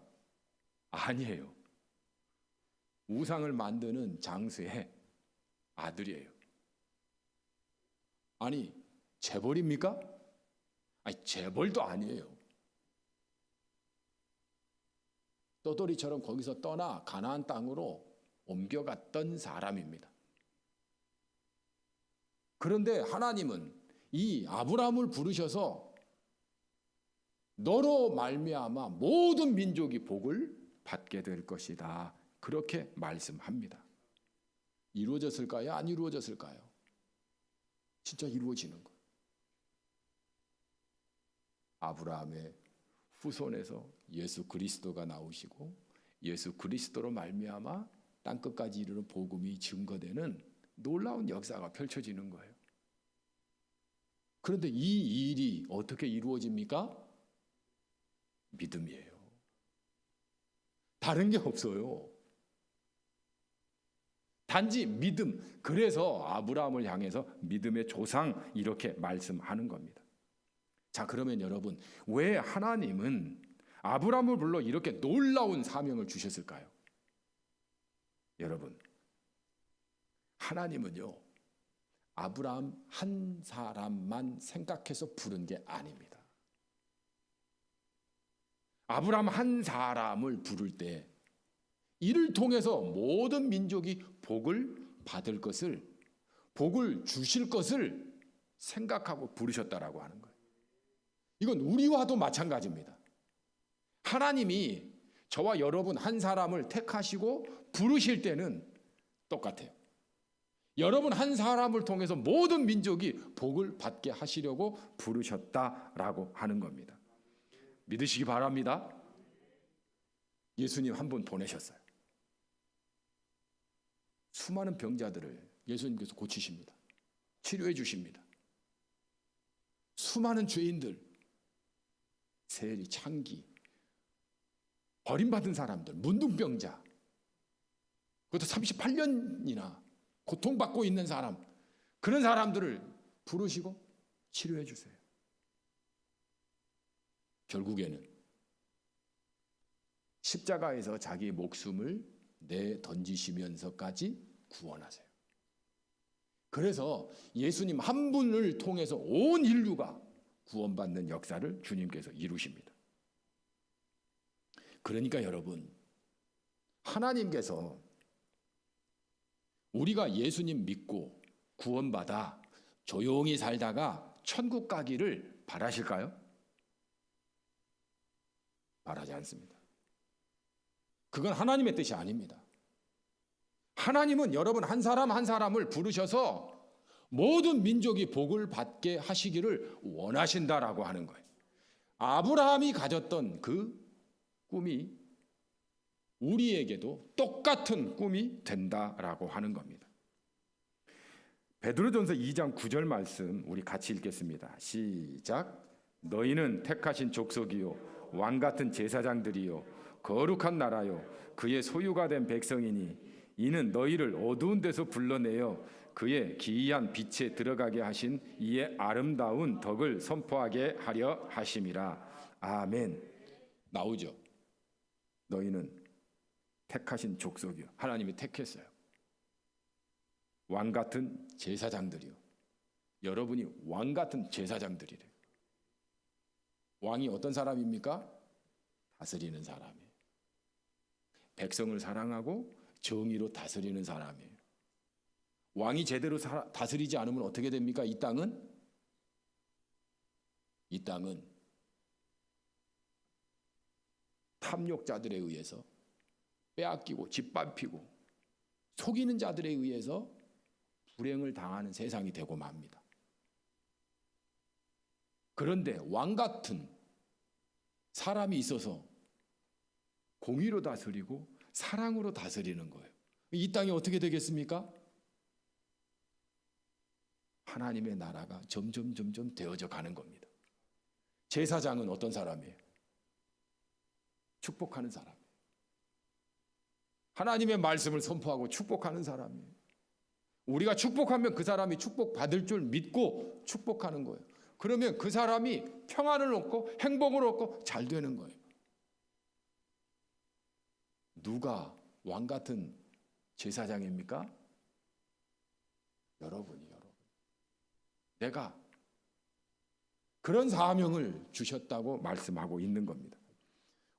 아니에요. 우상을 만드는 장수의 아들이에요. 아니, 재벌입니까? 아니, 재벌도 아니에요. 떠돌이처럼 거기서 떠나 가나안 땅으로 옮겨갔던 사람입니다. 그런데 하나님은 이 아브라함을 부르셔서 너로 말미암아 모든 민족이 복을 받게 될 것이다. 그렇게 말씀합니다. 이루어졌을까요? 안 이루어졌을까요? 진짜 이루어지는 거예요. 아브라함의 후손에서 예수 그리스도가 나오시고 예수 그리스도로 말미암아 땅끝까지 이르는 복음이 증거되는 놀라운 역사가 펼쳐지는 거예요. 그런데 이 일이 어떻게 이루어집니까? 믿음이에요. 다른 게 없어요. 단지 믿음. 그래서 아브라함을 향해서 믿음의 조상 이렇게 말씀하는 겁니다. 자, 그러면 여러분, 왜 하나님은 아브라함을 불러 이렇게 놀라운 사명을 주셨을까요? 여러분, 하나님은요, 아브라함 한 사람만 생각해서 부른 게 아닙니다. 아브라함 한 사람을 부를 때 이를 통해서 모든 민족이 복을 받을 것을, 복을 주실 것을 생각하고 부르셨다라고 하는 거예요. 이건 우리와도 마찬가지입니다. 하나님이 저와 여러분 한 사람을 택하시고 부르실 때는 똑같아요. 여러분 한 사람을 통해서 모든 민족이 복을 받게 하시려고 부르셨다라고 하는 겁니다. 믿으시기 바랍니다. 예수님 한 분 보내셨어요. 수많은 병자들을 예수님께서 고치십니다. 치료해 주십니다. 수많은 죄인들, 세리, 창기, 버림받은 사람들, 문둥병자, 그것도 38년이나 고통받고 있는 사람, 그런 사람들을 부르시고 치료해 주세요. 결국에는 십자가에서 자기 목숨을 내던지시면서까지 구원하세요. 그래서 예수님 한 분을 통해서 온 인류가 구원받는 역사를 주님께서 이루십니다. 그러니까 여러분, 하나님께서 우리가 예수님 믿고 구원받아 조용히 살다가 천국 가기를 바라실까요? 바라지 않습니다. 그건 하나님의 뜻이 아닙니다. 하나님은 여러분 한 사람 한 사람을 부르셔서 모든 민족이 복을 받게 하시기를 원하신다라고 하는 거예요. 아브라함이 가졌던 그 꿈이 우리에게도 똑같은 꿈이 된다라고 하는 겁니다. 베드로전서 2장 9절 말씀 우리 같이 읽겠습니다. 시작. 너희는 택하신 족속이요 왕같은 제사장들이요 거룩한 나라요 그의 소유가 된 백성이니 이는 너희를 어두운 데서 불러내어 그의 기이한 빛에 들어가게 하신 이의 아름다운 덕을 선포하게 하려 하심이라. 아멘. 나오죠. 너희는 택하신 족속이요. 하나님이 택했어요. 왕같은 제사장들이요. 여러분이 왕같은 제사장들이래요. 왕이 어떤 사람입니까? 다스리는 사람이에요. 백성을 사랑하고 정의로 다스리는 사람이에요. 왕이 제대로 다스리지 않으면 어떻게 됩니까? 이 땅은 탐욕자들에 의해서 빼앗기고 짓밟히고 속이는 자들에 의해서 불행을 당하는 세상이 되고 맙니다. 그런데 왕 같은 사람이 있어서 공의로 다스리고 사랑으로 다스리는 거예요. 이 땅이 어떻게 되겠습니까? 하나님의 나라가 점점 되어져 가는 겁니다. 제사장은 어떤 사람이에요? 축복하는 사람이에요. 하나님의 말씀을 선포하고 축복하는 사람이에요. 우리가 축복하면 그 사람이 축복받을 줄 믿고 축복하는 거예요. 그러면 그 사람이 평안을 얻고 행복을 얻고 잘 되는 거예요. 누가 왕 같은 제사장입니까? 여러분이. 내가 그런 사명을 주셨다고 말씀하고 있는 겁니다.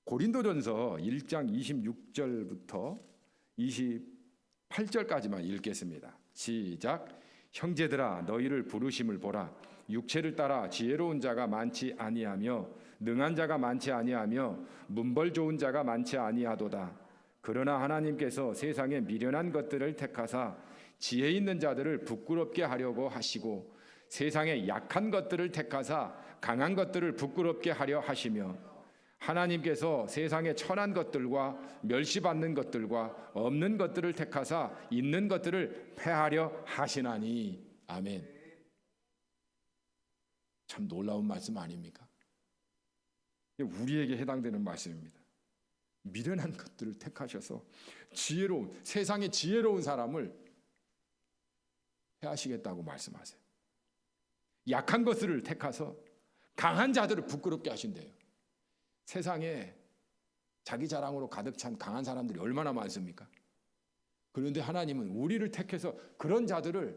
고린도전서 1장 26절부터 28절까지만 읽겠습니다. 시작. 형제들아 너희를 부르심을 보라. 육체를 따라 지혜로운 자가 많지 아니하며 능한 자가 많지 아니하며 문벌 좋은 자가 많지 아니하도다. 그러나 하나님께서 세상에 미련한 것들을 택하사 지혜 있는 자들을 부끄럽게 하려고 하시고 세상에 약한 것들을 택하사 강한 것들을 부끄럽게 하려 하시며 하나님께서 세상에 천한 것들과 멸시받는 것들과 없는 것들을 택하사 있는 것들을 패하려 하시나니. 아멘. 참 놀라운 말씀 아닙니까? 우리에게 해당되는 말씀입니다. 미련한 것들을 택하셔서 지혜로운, 세상에 지혜로운 사람을 해하시겠다고 말씀하세요. 약한 것을 택하서 강한 자들을 부끄럽게 하신대요. 세상에 자기 자랑으로 가득 찬 강한 사람들이 얼마나 많습니까? 그런데 하나님은 우리를 택해서 그런 자들을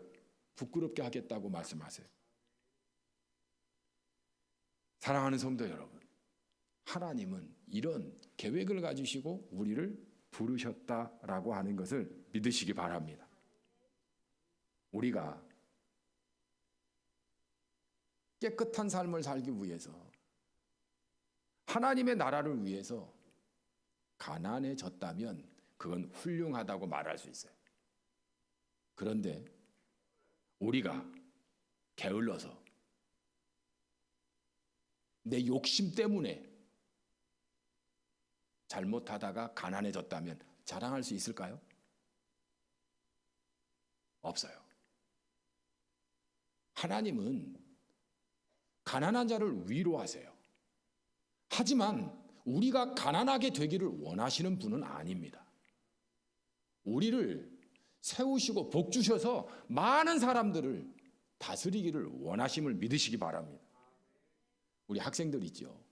부끄럽게 하겠다고 말씀하세요. 사랑하는 성도 여러분, 하나님은 이런 계획을 가지시고 우리를 부르셨다라고 하는 것을 믿으시기 바랍니다. 우리가 깨끗한 삶을 살기 위해서, 하나님의 나라를 위해서 가난해졌다면 그건 훌륭하다고 말할 수 있어요. 그런데 우리가 게을러서 내 욕심 때문에 잘못하다가 가난해졌다면 자랑할 수 있을까요? 없어요. 하나님은 가난한 자를 위로하세요. 하지만 우리가 가난하게 되기를 원하시는 분은 아닙니다. 우리를 세우시고 복 주셔서 많은 사람들을 다스리기를 원하심을 믿으시기 바랍니다. 우리 학생들 있죠.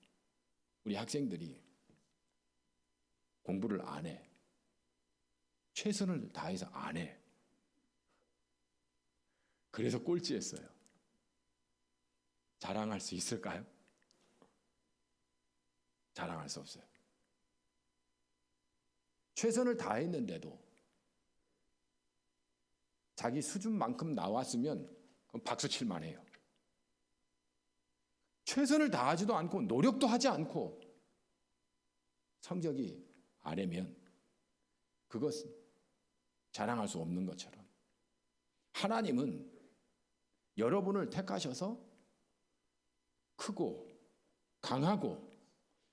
우리 학생들이 공부를 안 해. 최선을 다해서 안 해. 그래서 꼴찌했어요. 자랑할 수 있을까요? 자랑할 수 없어요. 최선을 다했는데도 자기 수준만큼 나왔으면 박수 칠만 해요. 최선을 다하지도 않고 노력도 하지 않고 성적이 아래면 그것은 자랑할 수 없는 것처럼 하나님은 여러분을 택하셔서 크고 강하고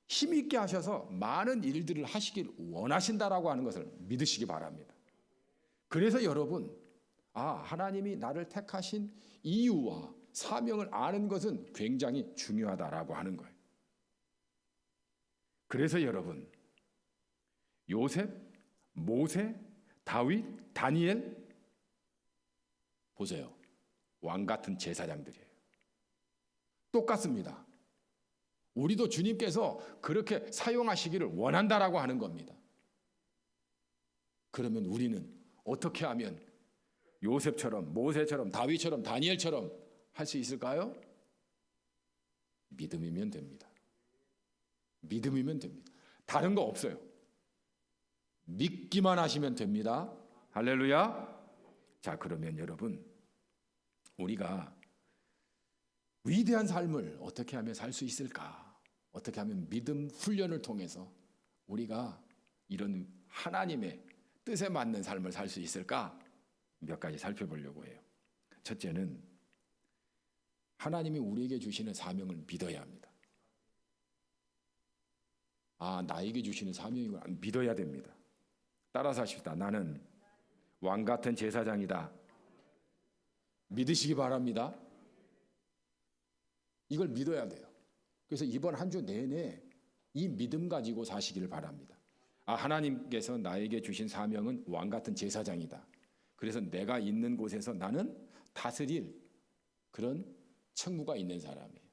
힘있게 하셔서 많은 일들을 하시길 원하신다라고 하는 것을 믿으시기 바랍니다. 그래서 여러분, 하나님이 나를 택하신 이유와 사명을 아는 것은 굉장히 중요하다라고 하는 거예요. 그래서 여러분, 요셉, 모세, 다윗, 다니엘 보세요. 왕 같은 제사장들이에요. 똑같습니다. 우리도 주님께서 그렇게 사용하시기를 원한다라고 하는 겁니다. 그러면 우리는 어떻게 하면 요셉처럼, 모세처럼, 다윗처럼, 다니엘처럼 할 수 있을까요? 믿음이면 됩니다. 믿음이면 됩니다. 다른 거 없어요. 믿기만 하시면 됩니다. 할렐루야. 자, 그러면 여러분, 우리가 위대한 삶을 어떻게 하면 살 수 있을까? 어떻게 하면 믿음 훈련을 통해서 우리가 이런 하나님의 뜻에 맞는 삶을 살 수 있을까? 몇 가지 살펴보려고 해요. 첫째는 하나님이 우리에게 주시는 사명을 믿어야 합니다. 아, 나에게 주시는 사명이구나. 믿어야 됩니다. 따라서 하십시다. 나는 왕 같은 제사장이다. 믿으시기 바랍니다. 이걸 믿어야 돼요. 그래서 이번 한 주 내내 이 믿음 가지고 사시기를 바랍니다. 아, 하나님께서 나에게 주신 사명은 왕 같은 제사장이다. 그래서 내가 있는 곳에서 나는 다스릴 그런 책무가 있는 사람이에요.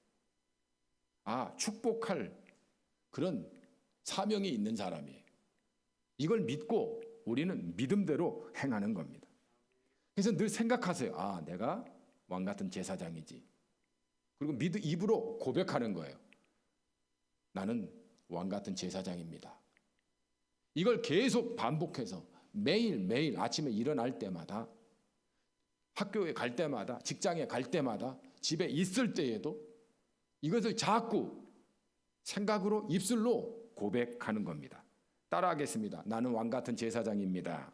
아, 축복할 그런 사명이 있는 사람이에요. 이걸 믿고 우리는 믿음대로 행하는 겁니다. 그래서 늘 생각하세요. 아, 내가 왕 같은 제사장이지. 그리고 입으로 고백하는 거예요. 나는 왕 같은 제사장입니다. 이걸 계속 반복해서 매일매일 아침에 일어날 때마다, 학교에 갈 때마다, 직장에 갈 때마다, 집에 있을 때에도 이것을 자꾸 생각으로, 입술로 고백하는 겁니다. 따라하겠습니다. 나는 왕 같은 제사장입니다.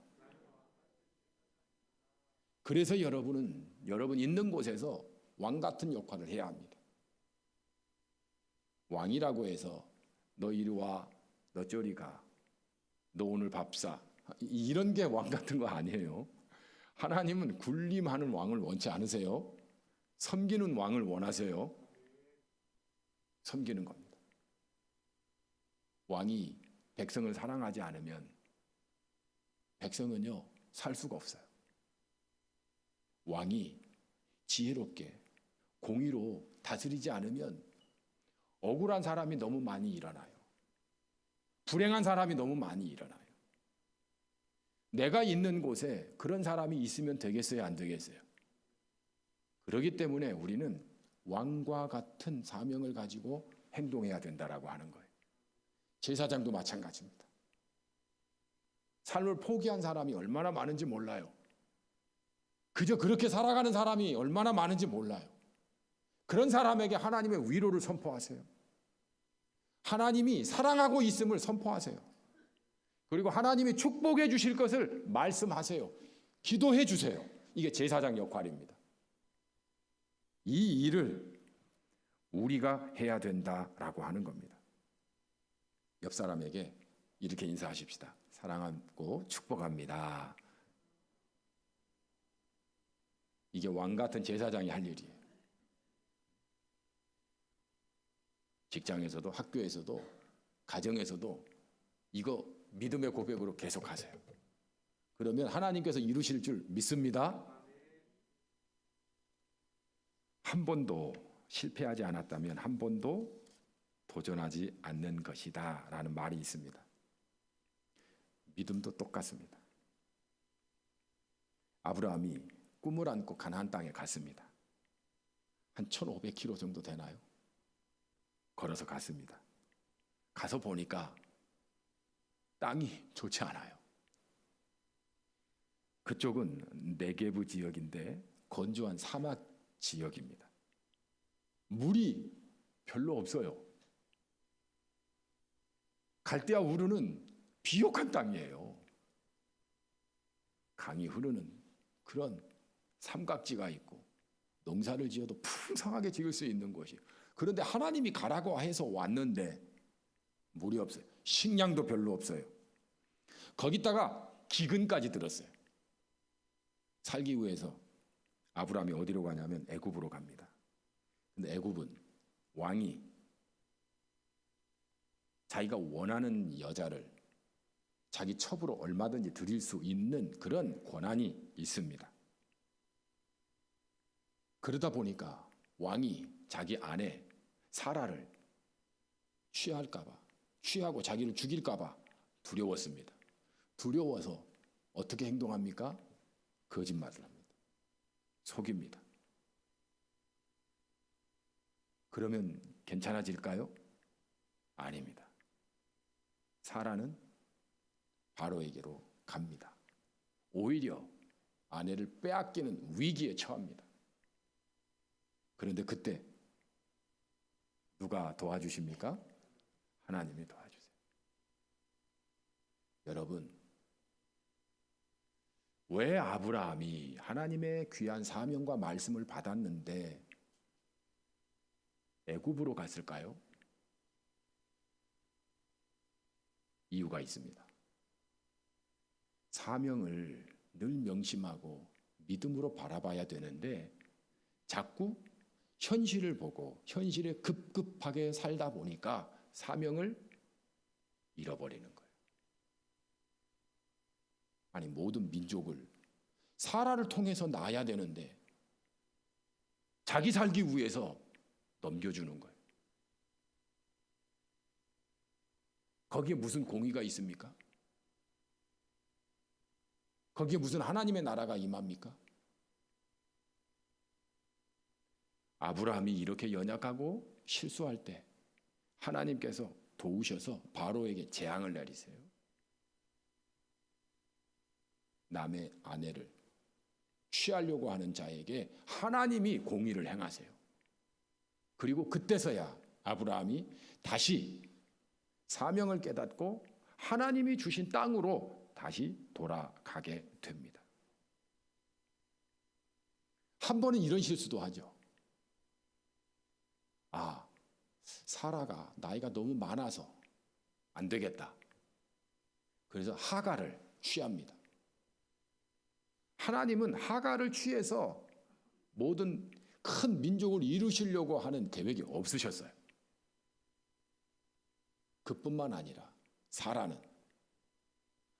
그래서 여러분 있는 곳에서 왕 같은 역할을 해야 합니다. 왕이라고 해서 너 이리 와, 너 저리 가, 너 오늘 밥 사, 이런 게 왕 같은 거 아니에요. 하나님은 군림하는 왕을 원치 않으세요? 섬기는 왕을 원하세요? 섬기는 겁니다. 왕이 백성을 사랑하지 않으면 백성은요 살 수가 없어요. 왕이 지혜롭게 공의로 다스리지 않으면 억울한 사람이 너무 많이 일어나요. 불행한 사람이 너무 많이 일어나요. 내가 있는 곳에 그런 사람이 있으면 되겠어요, 안 되겠어요? 그렇기 때문에 우리는 왕과 같은 사명을 가지고 행동해야 된다라고 하는 거예요. 제사장도 마찬가지입니다. 삶을 포기한 사람이 얼마나 많은지 몰라요. 그저 그렇게 살아가는 사람이 얼마나 많은지 몰라요. 그런 사람에게 하나님의 위로를 선포하세요. 하나님이 사랑하고 있음을 선포하세요. 그리고 하나님이 축복해 주실 것을 말씀하세요. 기도해 주세요. 이게 제사장 역할입니다. 이 일을 우리가 해야 된다라고 하는 겁니다. 옆 사람에게 이렇게 인사하십시다. 사랑하고 축복합니다. 이게 왕 같은 제사장이 할 일이에요. 직장에서도, 학교에서도, 가정에서도 이거 믿음의 고백으로 계속하세요. 그러면 하나님께서 이루실 줄 믿습니다. 한 번도 실패하지 않았다면 한 번도 도전하지 않는 것이다 라는 말이 있습니다. 믿음도 똑같습니다. 아브라함이 꿈을 안고 가나안 땅에 갔습니다. 한 1500km 정도 되나요? 걸어서 갔습니다. 가서 보니까 땅이 좋지 않아요. 그쪽은 네게브 지역인데 건조한 사막 지역입니다. 물이 별로 없어요. 갈대아 우르는 비옥한 땅이에요. 강이 흐르는 그런 삼각지가 있고 농사를 지어도 풍성하게 지을 수 있는 곳이. 그런데 하나님이 가라고 해서 왔는데 물이 없어요. 식량도 별로 없어요. 거기다가 기근까지 들었어요. 살기 위해서 아브라함이 어디로 가냐면 애굽으로 갑니다. 근데 애굽은 왕이 자기가 원하는 여자를 자기 첩으로 얼마든지 드릴 수 있는 그런 권한이 있습니다. 그러다 보니까 왕이 자기 아내 사라를 취하고 자기를 죽일까 봐 두려웠습니다. 두려워서 어떻게 행동합니까? 거짓말을 합니다. 속입니다. 그러면 괜찮아질까요? 아닙니다. 사라는 바로에게로 갑니다. 오히려 아내를 빼앗기는 위기에 처합니다. 그런데 그때 누가 도와주십니까? 하나님이 도와주세요. 여러분, 왜 아브라함이 하나님의 귀한 사명과 말씀을 받았는데 애굽으로 갔을까요? 이유가 있습니다. 사명을 늘 명심하고 믿음으로 바라봐야 되는데 자꾸 현실을 보고 현실에 급급하게 살다 보니까 사명을 잃어버리는 거예요. 아니, 모든 민족을 사라를 통해서 낳아야 되는데 자기 살기 위해서 넘겨주는 거예요. 거기에 무슨 공의가 있습니까? 거기에 무슨 하나님의 나라가 임합니까? 아브라함이 이렇게 연약하고 실수할 때 하나님께서 도우셔서 바로에게 재앙을 내리세요. 남의 아내를 취하려고 하는 자에게 하나님이 공의를 행하세요. 그리고 그때서야 아브라함이 다시 사명을 깨닫고 하나님이 주신 땅으로 다시 돌아가게 됩니다. 한 번은 이런 실수도 하죠. 사라가 나이가 너무 많아서 안 되겠다. 그래서 하갈을 취합니다. 하나님은 하갈을 취해서 모든 큰 민족을 이루시려고 하는 계획이 없으셨어요. 그뿐만 아니라 사라는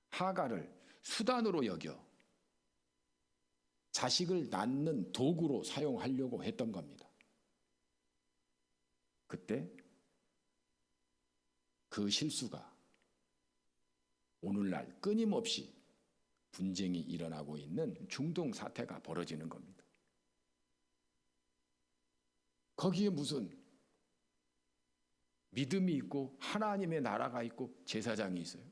하갈을 수단으로 여겨 자식을 낳는 도구로 사용하려고 했던 겁니다. 그때 그 실수가 오늘날 끊임없이 분쟁이 일어나고 있는 중동 사태가 벌어지는 겁니다. 거기에 무슨 믿음이 있고 하나님의 나라가 있고 제사장이 있어요?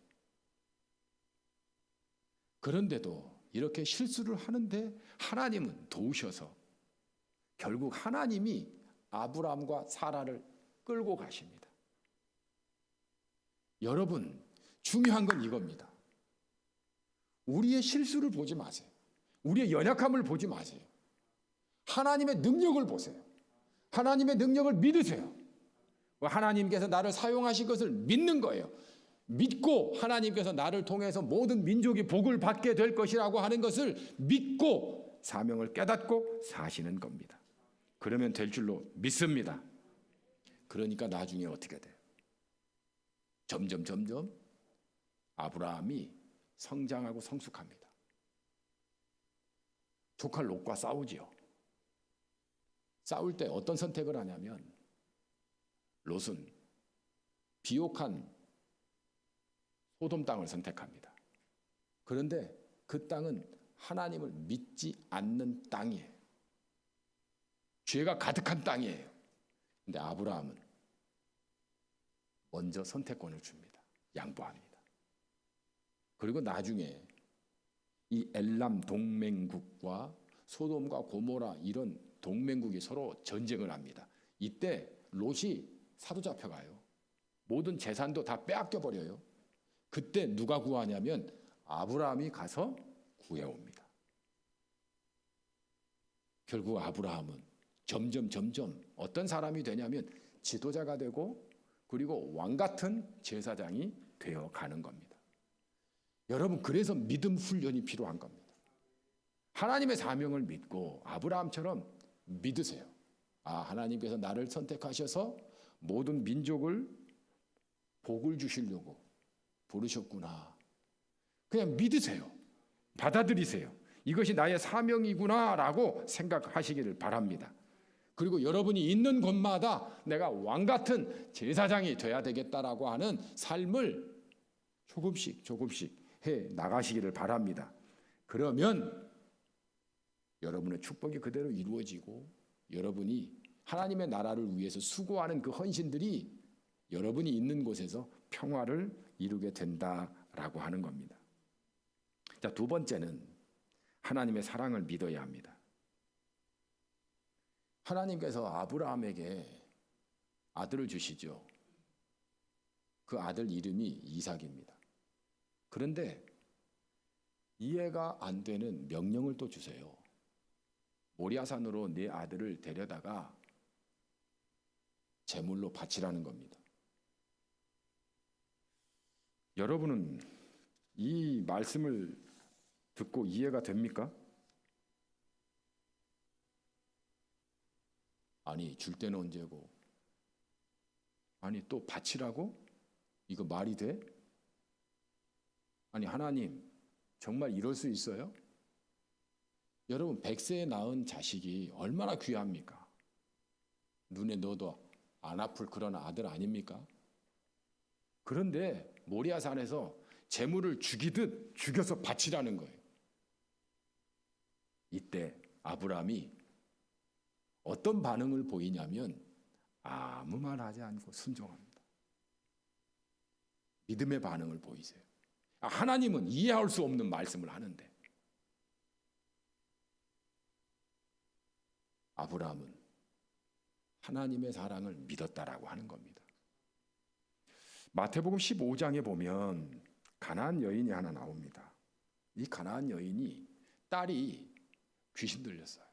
그런데도 이렇게 실수를 하는데 하나님은 도우셔서 결국 하나님이 아브라함과 사라를 끌고 가십니다. 여러분, 중요한 건 이겁니다. 우리의 실수를 보지 마세요. 우리의 연약함을 보지 마세요. 하나님의 능력을 보세요. 하나님의 능력을 믿으세요. 하나님께서 나를 사용하실 것을 믿는 거예요. 믿고 하나님께서 나를 통해서 모든 민족이 복을 받게 될 것이라고 하는 것을 믿고 사명을 깨닫고 사시는 겁니다. 그러면 될 줄로 믿습니다. 그러니까 나중에 어떻게 돼요? 점점 아브라함이 성장하고 성숙합니다. 조카 롯과 싸우지요. 싸울 때 어떤 선택을 하냐면 롯은 비옥한 소돔 땅을 선택합니다. 그런데 그 땅은 하나님을 믿지 않는 땅이에요. 죄가 가득한 땅이에요. 근데 아브라함은 먼저 선택권을 줍니다. 양보합니다. 그리고 나중에 이 엘람 동맹국과 소돔과 고모라 이런 동맹국이 서로 전쟁을 합니다. 이때 롯이 사로잡혀가요. 모든 재산도 다 빼앗겨 버려요. 그때 누가 구하냐면 아브라함이 가서 구해옵니다. 결국 아브라함은 점점 어떤 사람이 되냐면 지도자가 되고 그리고 왕 같은 제사장이 되어 가는 겁니다. 여러분, 그래서 믿음 훈련이 필요한 겁니다. 하나님의 사명을 믿고 아브라함처럼 믿으세요. 하나님께서 나를 선택하셔서 모든 민족을 복을 주시려고 부르셨구나. 그냥 믿으세요. 받아들이세요. 이것이 나의 사명이구나라고 생각하시기를 바랍니다. 그리고 여러분이 있는 곳마다 내가 왕 같은 제사장이 돼야 되겠다라고 하는 삶을 조금씩 해 나가시기를 바랍니다. 그러면 여러분의 축복이 그대로 이루어지고 여러분이 하나님의 나라를 위해서 수고하는 그 헌신들이 여러분이 있는 곳에서 평화를 이루게 된다라고 하는 겁니다. 자, 두 번째는 하나님의 사랑을 믿어야 합니다. 하나님께서 아브라함에게 아들을 주시죠. 그 아들 이름이 이삭입니다. 그런데 이해가 안 되는 명령을 또 주세요. 모리아산으로 네 아들을 데려다가 제물로 바치라는 겁니다. 여러분은 이 말씀을 듣고 이해가 됩니까? 아니, 줄 때는 언제고? 아니, 또 바치라고? 이거 말이 돼? 아니, 하나님, 정말 이럴 수 있어요? 여러분, 100세에 낳은 자식이 얼마나 귀합니까? 눈에 넣어도 안 아플 그런 아들 아닙니까? 그런데 모리아산에서 제물을 죽이듯 죽여서 바치라는 거예요. 이때 아브라함이 어떤 반응을 보이냐면 아무 말 하지 않고 순종합니다. 믿음의 반응을 보이세요. 하나님은 이해할 수 없는 말씀을 하는데 아브라함은 하나님의 사랑을 믿었다라고 하는 겁니다. 마태복음 15장에 보면 가나안 여인이 하나 나옵니다. 이 가나안 여인이 딸이 귀신 들렸어요.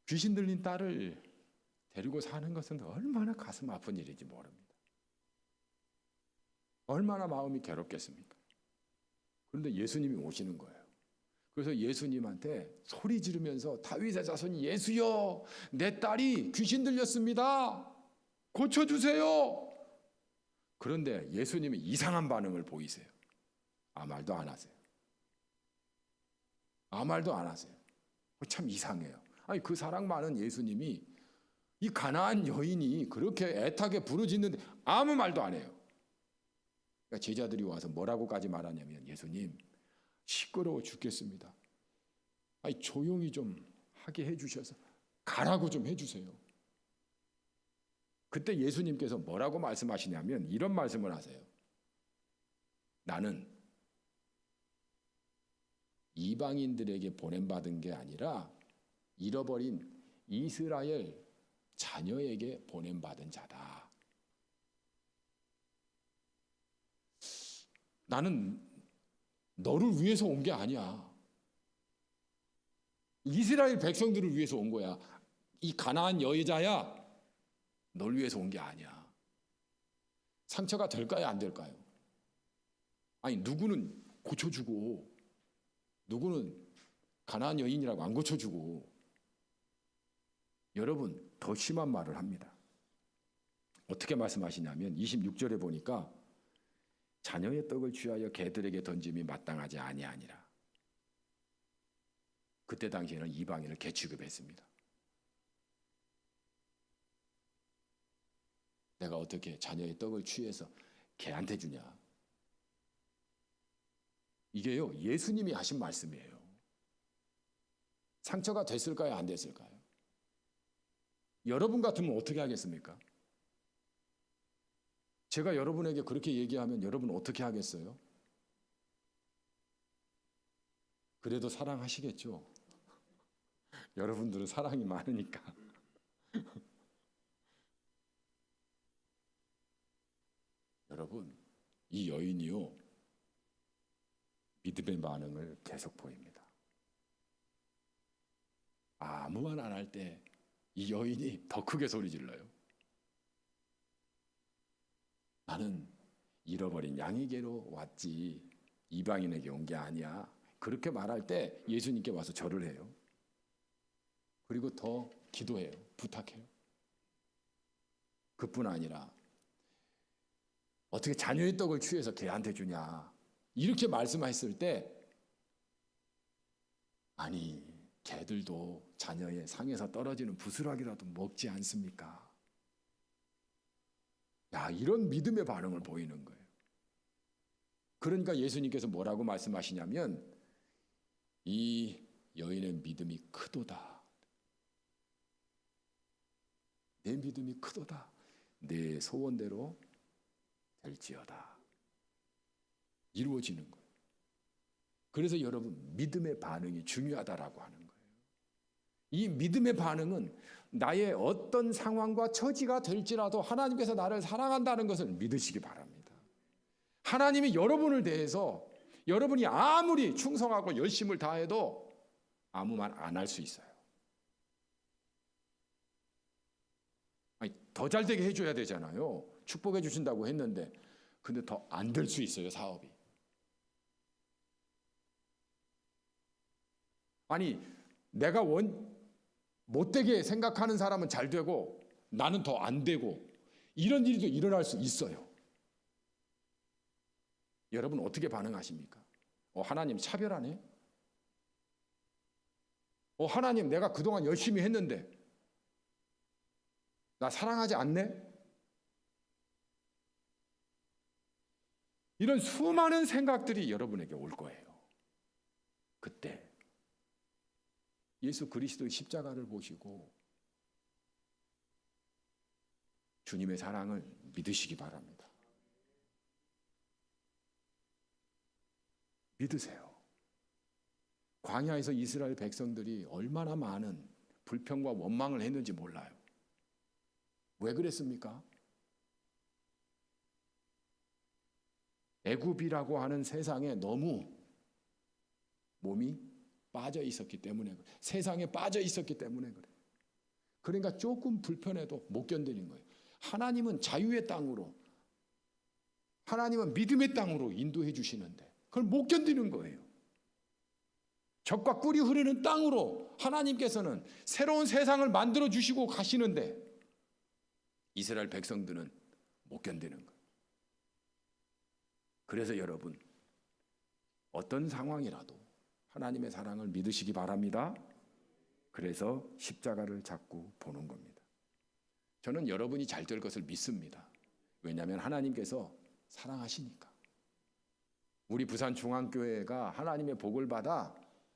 귀신 들린 딸을 데리고 사는 것은 얼마나 가슴 아픈 일인지 모릅니다. 얼마나 마음이 괴롭겠습니까? 그런데 예수님이 오시는 거예요. 그래서 예수님한테 소리 지르면서 다윗의 자손 예수여, 내 딸이 귀신 들렸습니다. 고쳐주세요. 그런데 예수님이 이상한 반응을 보이세요. 아무 말도 안 하세요. 아무 말도 안 하세요. 참 이상해요. 아니, 그 사랑 많은 예수님이 이 가나안 여인이 그렇게 애타게 부르짖는데 아무 말도 안 해요. 그러니까 제자들이 와서 뭐라고까지 말하냐면 예수님, 시끄러워 죽겠습니다. 아니, 조용히 좀 하게 해주셔서 가라고 좀 해주세요. 그때 예수님께서 뭐라고 말씀하시냐면 이런 말씀을 하세요. 나는 이방인들에게 보냄받은 게 아니라 잃어버린 이스라엘 자녀에게 보냄받은 자다. 나는 너를 위해서 온 게 아니야. 이스라엘 백성들을 위해서 온 거야. 이 가나안 여자야, 널 위해서 온 게 아니야. 상처가 될까요, 안 될까요? 아니, 누구는 고쳐주고 누구는 가나안 여인이라고 안 고쳐주고. 여러분, 더 심한 말을 합니다. 어떻게 말씀하시냐면 26절에 보니까 자녀의 떡을 취하여 개들에게 던짐이 마땅하지 아니하니라. 그때 당시에는 이방인을 개 취급했습니다. 내가 어떻게 자녀의 떡을 취해서 개한테 주냐. 이게요, 예수님이 하신 말씀이에요. 상처가 됐을까요, 안 됐을까요? 여러분 같으면 어떻게 하겠습니까? 제가 여러분에게 그렇게 얘기하면 여러분 어떻게 하겠어요? 그래도 사랑하시겠죠? 여러분들은 사랑이 많으니까. 여러분, 이 여인이요, 믿음의 반응을 계속 보입니다. 아무 말 안 할 때 이 여인이 더 크게 소리 질러요. 나는 잃어버린 양에게로 왔지 이방인에게 온 게 아니야. 그렇게 말할 때 예수님께 와서 절을 해요. 그리고 더 기도해요. 부탁해요. 그뿐 아니라 어떻게 자녀의 떡을 취해서 개한테 주냐, 이렇게 말씀했을 때 아니, 개들도 자녀의 상에서 떨어지는 부스러기라도 먹지 않습니까? 야, 이런 믿음의 반응을 보이는 거예요. 그러니까 예수님께서 뭐라고 말씀하시냐면 이 여인의 믿음이 크도다. 내 믿음이 크도다. 내 소원대로 될지어다. 이루어지는 거예요. 그래서 여러분, 믿음의 반응이 중요하다라고 하는 거예요. 이 믿음의 반응은 나의 어떤 상황과 처지가 될지라도 하나님께서 나를 사랑한다는 것을 믿으시기 바랍니다. 하나님이 여러분을 대해서 여러분이 아무리 충성하고 열심을 다해도 아무 말 안 할 수 있어요. 아니, 더 잘 되게 해줘야 되잖아요. 축복해 주신다고 했는데, 근데 더 안 될 수 있어요, 사업이. 아니, 내가 못되게 생각하는 사람은 잘 되고 나는 더 안 되고, 이런 일도 일어날 수 있어요. 여러분 어떻게 반응하십니까? 하나님 차별하네? 하나님 내가 그동안 열심히 했는데 나 사랑하지 않네? 이런 수많은 생각들이 여러분에게 올 거예요. 그때 예수 그리스도의 십자가를 보시고 주님의 사랑을 믿으시기 바랍니다. 믿으세요. 광야에서 이스라엘 백성들이 얼마나 많은 불평과 원망을 했는지 몰라요. 왜 그랬습니까? 애굽이라고 하는 세상에 너무 몸이 빠져 있었기 때문에 그래. 세상에 빠져 있었기 때문에 그래. 그러니까 조금 불편해도 못 견디는 거예요. 하나님은 자유의 땅으로, 하나님은 믿음의 땅으로 인도해 주시는데 그걸 못 견디는 거예요. 젖과 꿀이 흐르는 땅으로 하나님께서는 새로운 세상을 만들어 주시고 가시는데 이스라엘 백성들은 못 견디는 거예요. 그래서 여러분, 어떤 상황이라도 하나님의 사랑을 믿으시기 바랍니다. 그래서 십자가를 자꾸 보는 겁니다. 저는 여러분이 잘 될 것을 믿습니다. 왜냐하면 하나님께서 사랑하시니까. 우리 부산중앙교회가 하나님의 복을 받아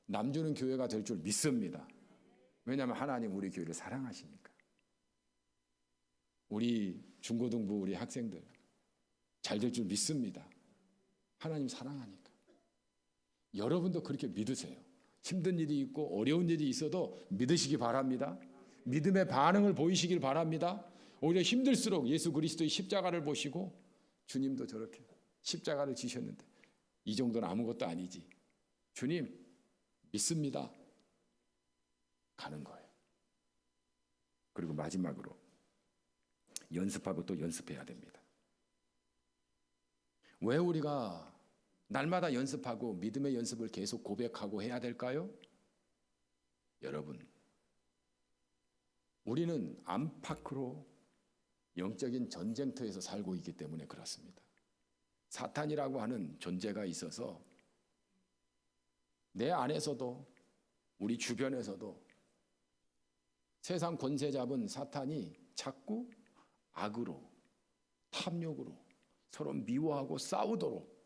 남주는 교회가 될 줄 믿습니다. 왜냐하면 하나님 우리 교회를 사랑하시니까. 우리 중고등부 우리 학생들 잘 될 줄 믿습니다. 하나님 사랑하니까. 여러분도 그렇게 믿으세요. 힘든 일이 있고 어려운 일이 있어도 믿으시기 바랍니다. 믿음의 반응을 보이시길 바랍니다. 오히려 힘들수록 예수 그리스도의 십자가를 보시고 주님도 저렇게 십자가를 지셨는데 이 정도는 아무것도 아니지. 주님 믿습니다. 가는 거예요. 그리고 마지막으로 연습하고 또 연습해야 됩니다. 왜 우리가 날마다 연습하고 믿음의 연습을 계속 고백하고 해야 될까요? 여러분, 우리는 안팎으로 영적인 전쟁터에서 살고 있기 때문에 그렇습니다. 사탄이라고 하는 존재가 있어서 내 안에서도 우리 주변에서도 세상 권세 잡은 사탄이 자꾸 악으로, 탐욕으로 서로 미워하고 싸우도록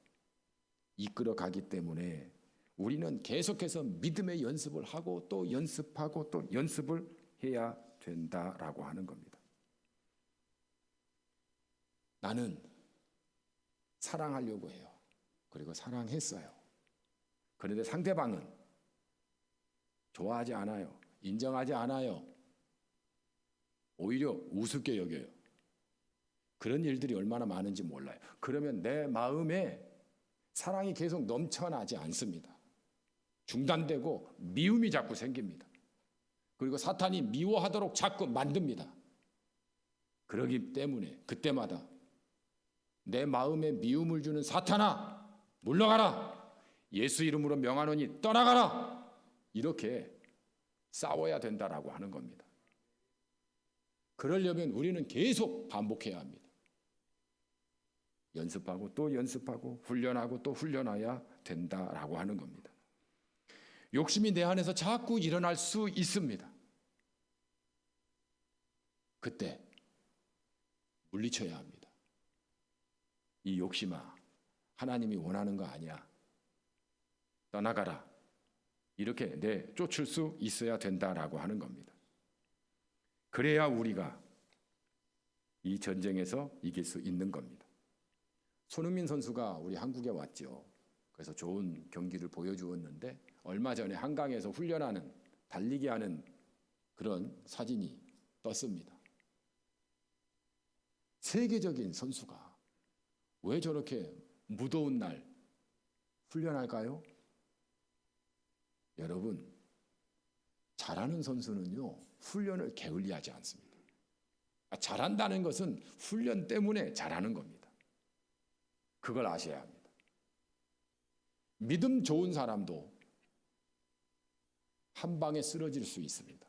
이끌어가기 때문에 우리는 계속해서 믿음의 연습을 하고 또 연습하고 또 연습을 해야 된다라고 하는 겁니다. 나는 사랑하려고 해요. 그리고 사랑했어요. 그런데 상대방은 좋아하지 않아요. 인정하지 않아요. 오히려 우습게 여겨요. 그런 일들이 얼마나 많은지 몰라요. 그러면 내 마음에 사랑이 계속 넘쳐나지 않습니다. 중단되고 미움이 자꾸 생깁니다. 그리고 사탄이 미워하도록 자꾸 만듭니다. 그러기 때문에 그때마다 내 마음에 미움을 주는 사탄아 물러가라. 예수 이름으로 명하노니 떠나가라. 이렇게 싸워야 된다라고 하는 겁니다. 그러려면 우리는 계속 반복해야 합니다. 연습하고 또 연습하고 훈련하고 또 훈련해야 된다라고 하는 겁니다. 욕심이 내 안에서 자꾸 일어날 수 있습니다. 그때 물리쳐야 합니다. 이 욕심아, 하나님이 원하는 거 아니야. 떠나가라. 이렇게 내쫓을 수 있어야 된다라고 하는 겁니다. 그래야 우리가 이 전쟁에서 이길 수 있는 겁니다. 손흥민 선수가 우리 한국에 왔죠. 그래서 좋은 경기를 보여주었는데 얼마 전에 한강에서 훈련하는, 달리기 하는 그런 사진이 떴습니다. 세계적인 선수가 왜 저렇게 무더운 날 훈련할까요? 여러분, 잘하는 선수는요 훈련을 게을리하지 않습니다. 잘한다는 것은 훈련 때문에 잘하는 겁니다. 그걸 아셔야 합니다. 믿음 좋은 사람도 한 방에 쓰러질 수 있습니다.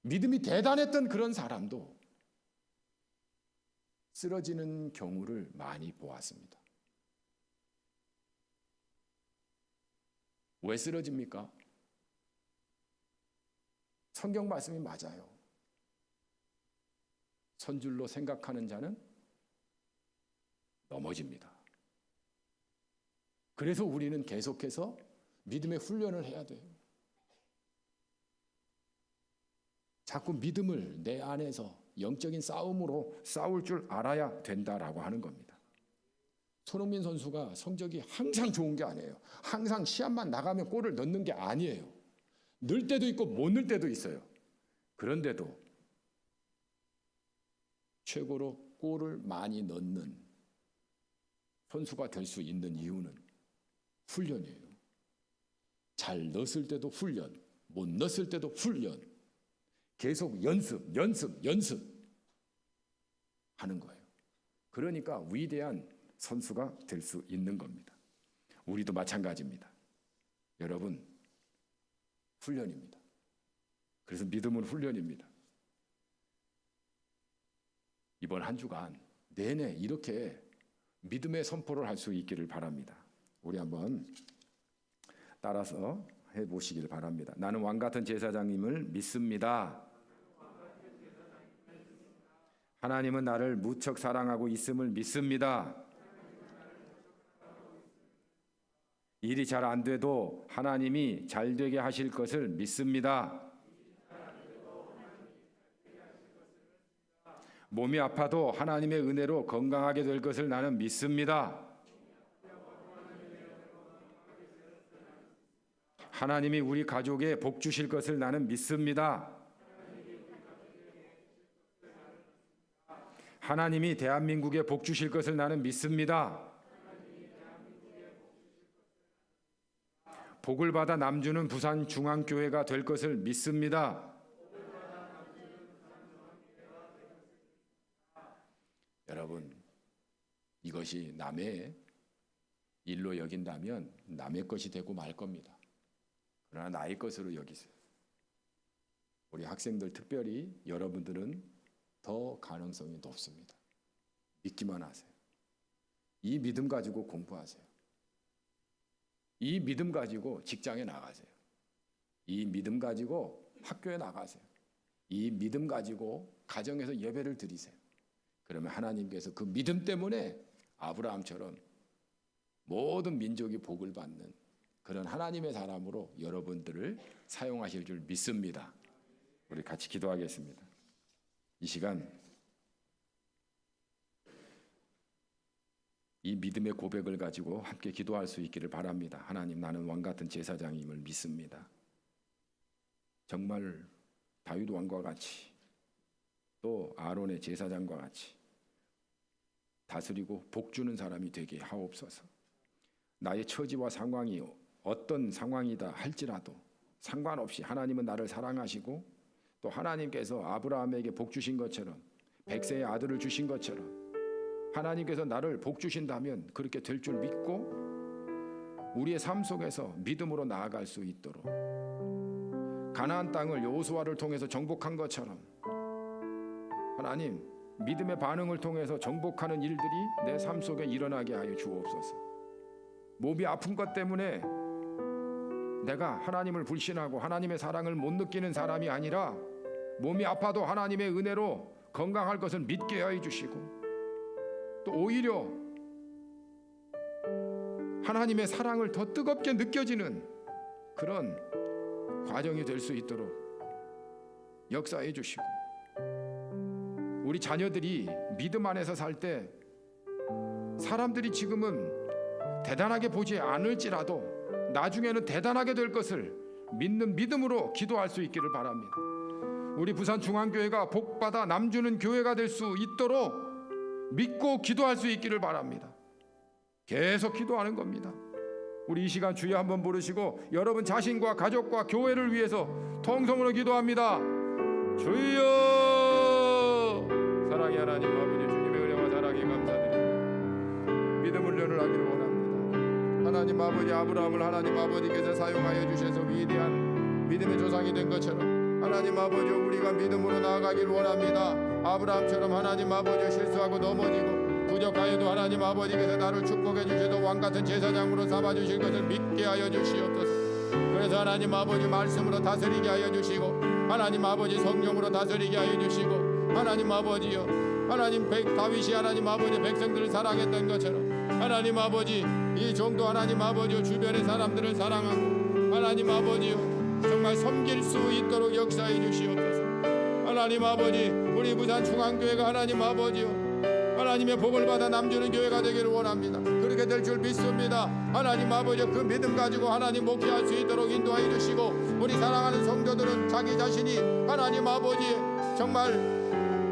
믿음이 대단했던 그런 사람도 쓰러지는 경우를 많이 보았습니다. 왜 쓰러집니까? 성경 말씀이 맞아요. 선줄로 생각하는 자는 넘어집니다. 그래서 우리는 계속해서 믿음의 훈련을 해야 돼요. 자꾸 믿음을 내 안에서 영적인 싸움으로 싸울 줄 알아야 된다라고 하는 겁니다. 손흥민 선수가 성적이 항상 좋은 게 아니에요. 항상 시합만 나가면 골을 넣는 게 아니에요. 넣을 때도 있고 못 넣을 때도 있어요. 그런데도 최고로 골을 많이 넣는 선수가 될 수 있는 이유는 훈련이에요. 잘 넣었을 때도 훈련, 못 넣었을 때도 훈련. 계속 연습 하는 거예요. 그러니까 위대한 선수가 될 수 있는 겁니다. 우리도 마찬가지입니다. 여러분, 훈련입니다. 그래서 믿음은 훈련입니다. 이번 한 주간 내내 이렇게 믿음의 선포를 할 수 있기를 바랍니다. 우리 한번 따라서 해보시길 바랍니다. 나는 왕같은 제사장님을 믿습니다. 하나님은 나를 무척 사랑하고 있음을 믿습니다. 일이 잘 안 돼도 하나님이 잘 되게 하실 것을 믿습니다. 몸이 아파도 하나님의 은혜로 건강하게 될 것을 나는 믿습니다. 하나님이 우리 가족에 복 주실 것을 나는 믿습니다. 하나님이 대한민국에 복 주실 것을 나는 믿습니다. 복을 받아 남주는 부산중앙교회가 될 것을 믿습니다. 여러분, 이것이 남의 일로 여긴다면 남의 것이 되고 말 겁니다. 그러나 나의 것으로 여기세요. 우리 학생들 특별히 여러분들은 더 가능성이 높습니다. 믿기만 하세요. 이 믿음 가지고 공부하세요. 이 믿음 가지고 직장에 나가세요. 이 믿음 가지고 학교에 나가세요. 이 믿음 가지고 가정에서 예배를 드리세요. 그러면 하나님께서 그 믿음 때문에 아브라함처럼 모든 민족이 복을 받는 그런 하나님의 사람으로 여러분들을 사용하실 줄 믿습니다. 우리 같이 기도하겠습니다. 이 시간 이 믿음의 고백을 가지고 함께 기도할 수 있기를 바랍니다. 하나님, 나는 왕같은 제사장임을 믿습니다. 정말 다윗 왕과 같이 또 아론의 제사장과 같이 다스리고 복주는 사람이 되게 하옵소서. 나의 처지와 상황이 어떤 상황이다 할지라도 상관없이 하나님은 나를 사랑하시고 또 하나님께서 아브라함에게 복 주신 것처럼 백세의 아들을 주신 것처럼 하나님께서 나를 복 주신다면 그렇게 될 줄 믿고 우리의 삶 속에서 믿음으로 나아갈 수 있도록 가나안 땅을 여호수아를 통해서 정복한 것처럼 하나님 믿음의 반응을 통해서 정복하는 일들이 내 삶 속에 일어나게 하여 주옵소서. 몸이 아픈 것 때문에 내가 하나님을 불신하고 하나님의 사랑을 못 느끼는 사람이 아니라 몸이 아파도 하나님의 은혜로 건강할 것을 믿게 하여 주시고 또 오히려 하나님의 사랑을 더 뜨겁게 느껴지는 그런 과정이 될 수 있도록 역사해 주시고 우리 자녀들이 믿음 안에서 살 때 사람들이 지금은 대단하게 보지 않을지라도 나중에는 대단하게 될 것을 믿는 믿음으로 기도할 수 있기를 바랍니다. 우리 부산중앙교회가 복받아 남주는 교회가 될 수 있도록 믿고 기도할 수 있기를 바랍니다. 계속 기도하는 겁니다. 우리 이 시간 주여 한번 부르시고 여러분 자신과 가족과 교회를 위해서 통성으로 기도합니다. 주여 사랑의 하나님 아버지 주님의 은혜와 사랑에 감사드립니다. 믿음을 연을하기를 원합니다. 하나님 아버지 아브라함을 하나님 아버지께서 사용하여 주셔서 위대한 믿음의 조상이 된 것처럼 하나님 아버지 우리가 믿음으로 나아가기를 원합니다. 아브라함처럼 하나님 아버지 실수하고 넘어지고 부족하여도 하나님 아버지께서 나를 축복해 주셔도 왕같은 제사장으로 삼아 주실 것을 믿게 하여 주시옵소서. 그래서 하나님 아버지 말씀으로 다스리게 하여 주시고 하나님 아버지 성령으로 다스리게 하여 주시고 하나님 아버지여 하나님 다윗이 하나님 아버지 백성들을 사랑했던 것처럼 하나님 아버지 이 정도 하나님 아버지 주변의 사람들을 사랑하고 하나님 아버지여 정말 섬길 수 있도록 역사해 주시옵소서. 하나님 아버지 우리 부산 중앙교회가 하나님 아버지여 하나님의 복을 받아 남주는 교회가 되기를 원합니다. 그렇게 될 줄 믿습니다. 하나님 아버지 그 믿음 가지고 하나님 목회할 수 있도록 인도하여 주시고 우리 사랑하는 성도들은 자기 자신이 하나님 아버지 정말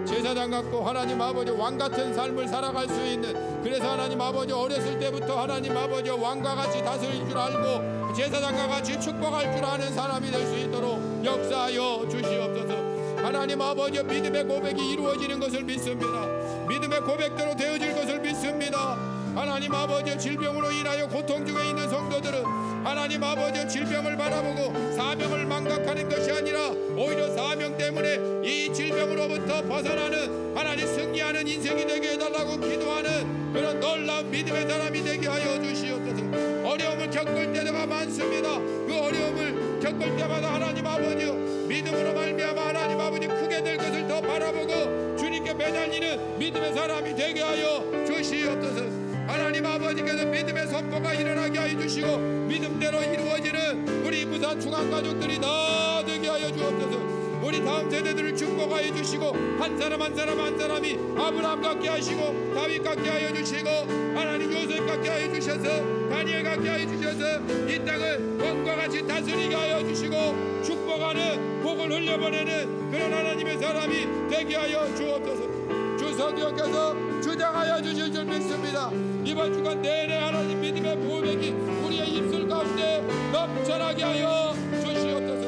제사장 같고 하나님 아버지 왕같은 삶을 살아갈 수 있는 그래서 하나님 아버지 어렸을 때부터 하나님 아버지 왕과 같이 다스릴 줄 알고 제사장과 같이 축복할 줄 아는 사람이 될 수 있도록 역사하여 주시옵소서. 하나님 아버지 믿음의 고백이 이루어지는 것을 믿습니다. 믿음의 고백대로 되어질 것을 믿습니다. 하나님 아버지 질병으로 인하여 고통 중에 있는 성도들은 하나님 아버지 질병을 바라보고 사명을 망각하는 것이 아니라 오히려 사명 때문에 이 질병으로부터 벗어나는 하나님 승리하는 인생이 되게 해달라고 기도하는 그런 놀라운 믿음의 사람이 되게 하여 주시옵소서. 어려움을 겪을 때가 많습니다. 그 어려움을 겪을 때마다 하나님 아버지 믿음으로 말미암아 하나님 아버지 크게 될 것을 더 바라보고 주님께 매달리는 믿음의 사람이 되게 하여 주시옵소서. 하나님 아버지께서 믿음의 선포가 일어나게 하여 주시고 믿음대로 이루어지는 우리 부산 중앙가족들이 다 되게 하여 주옵소서. 우리 다음 세대들을 축복하여 주시고 한 사람 한 사람이 아브라함 같게 하시고 다윗 같게 하여 주시고 하나님 요셉 같게 하여 주셔서 다니엘 같게 하여 주셔서 이 땅을 왕과 같이 다스리게 하여 주시고 축복하는 복을 흘려보내는 그런 하나님의 사람이 되게 하여 주옵소서. 주 성령께서 주장하여 주실 줄 믿습니다. 이번 주간 내내 하나님 믿음의 보백이 우리의 입술 가운데 넘쳐나게 하여 주시옵소서.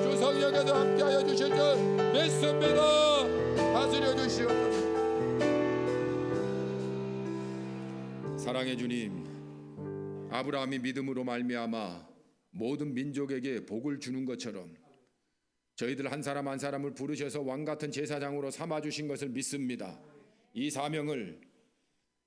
주 성령께서 함께하여 주실 줄 믿습니다. 다스려 주시옵소서. 사랑의 주님, 아브라함이 믿음으로 말미암아 모든 민족에게 복을 주는 것처럼 저희들 한 사람 한 사람을 부르셔서 왕같은 제사장으로 삼아주신 것을 믿습니다. 이 사명을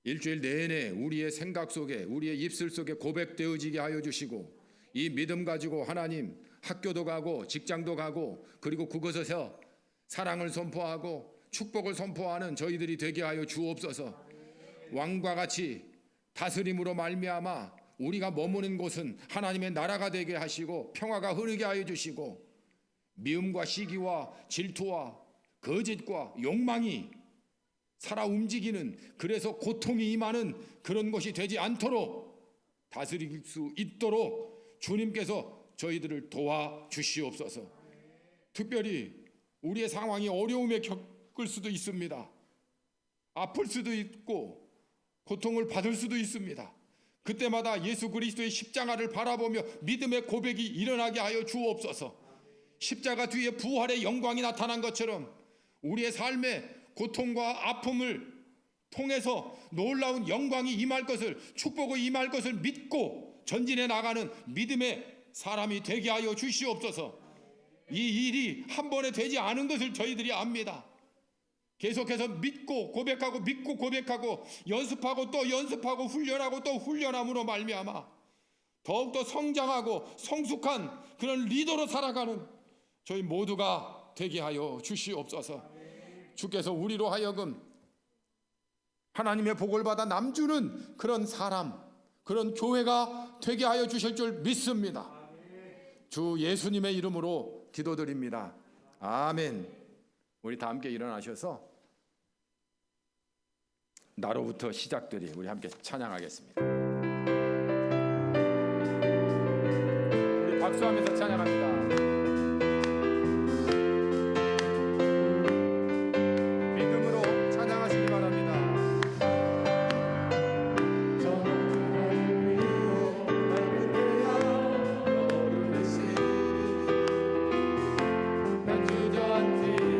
일주일 내내 우리의 생각 속에 우리의 입술 속에 고백되어지게 하여 주시고 이 믿음 가지고 하나님 학교도 가고 직장도 가고 그리고 그곳에서 사랑을 선포하고 축복을 선포하는 저희들이 되게 하여 주옵소서. 왕과 같이 다스림으로 말미암아 우리가 머무는 곳은 하나님의 나라가 되게 하시고 평화가 흐르게 하여 주시고 미움과 시기와 질투와 거짓과 욕망이 살아 움직이는 그래서 고통이 임하는 그런 것이 되지 않도록 다스릴 수 있도록 주님께서 저희들을 도와주시옵소서. 특별히 우리의 상황이 어려움에 겪을 수도 있습니다. 아플 수도 있고 고통을 받을 수도 있습니다. 그때마다 예수 그리스도의 십자가를 바라보며 믿음의 고백이 일어나게 하여 주옵소서. 십자가 뒤에 부활의 영광이 나타난 것처럼 우리의 삶에 고통과 아픔을 통해서 놀라운 영광이 임할 것을 축복이 임할 것을 믿고 전진해 나가는 믿음의 사람이 되게 하여 주시옵소서. 이 일이 한 번에 되지 않은 것을 저희들이 압니다. 계속해서 믿고 고백하고 연습하고 또 연습하고 훈련하고 또 훈련함으로 말미암아 더욱더 성장하고 성숙한 그런 리더로 살아가는 저희 모두가 되게 하여 주시옵소서. 주께서 우리로 하여금 하나님의 복을 받아 남주는 그런 사람, 그런 교회가 되게 하여 주실 줄 믿습니다. 주 예수님의 이름으로 기도드립니다. 아멘. 우리 다 함께 일어나셔서 나로부터 시작되리 우리 함께 찬양하겠습니다. 우리 박수하면서 찬양합니다. 주저앉지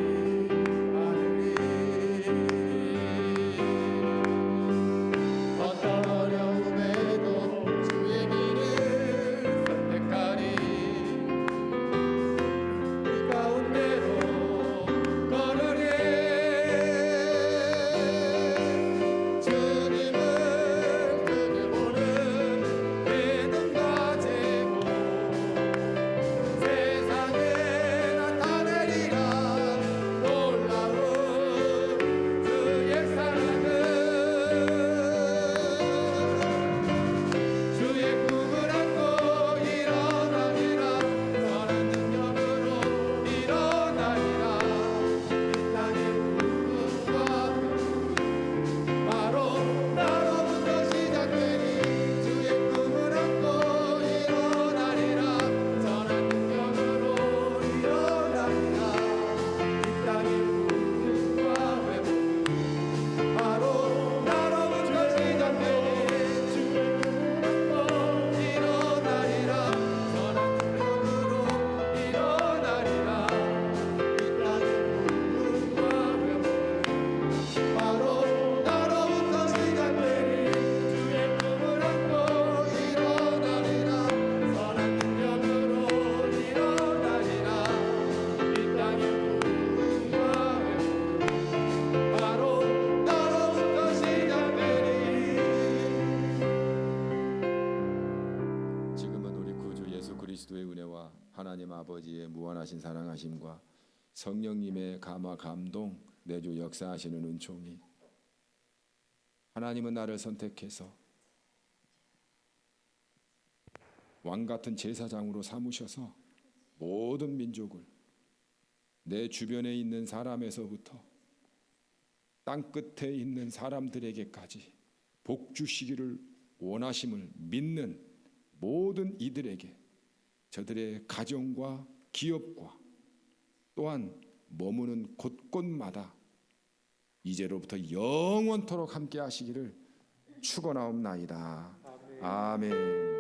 그리스도의 은혜와 하나님 아버지의 무한하신 사랑하심과 성령님의 감화 감동 내주 역사하시는 은총이 하나님은 나를 선택해서 왕 같은 제사장으로 삼으셔서 모든 민족을 내 주변에 있는 사람에서부터 땅끝에 있는 사람들에게까지 복 주시기를 원하심을 믿는 모든 이들에게 저들의 가정과 기업과 또한 머무는 곳곳마다 이제로부터 영원토록 함께 하시기를 축원하옵나이다. 아멘.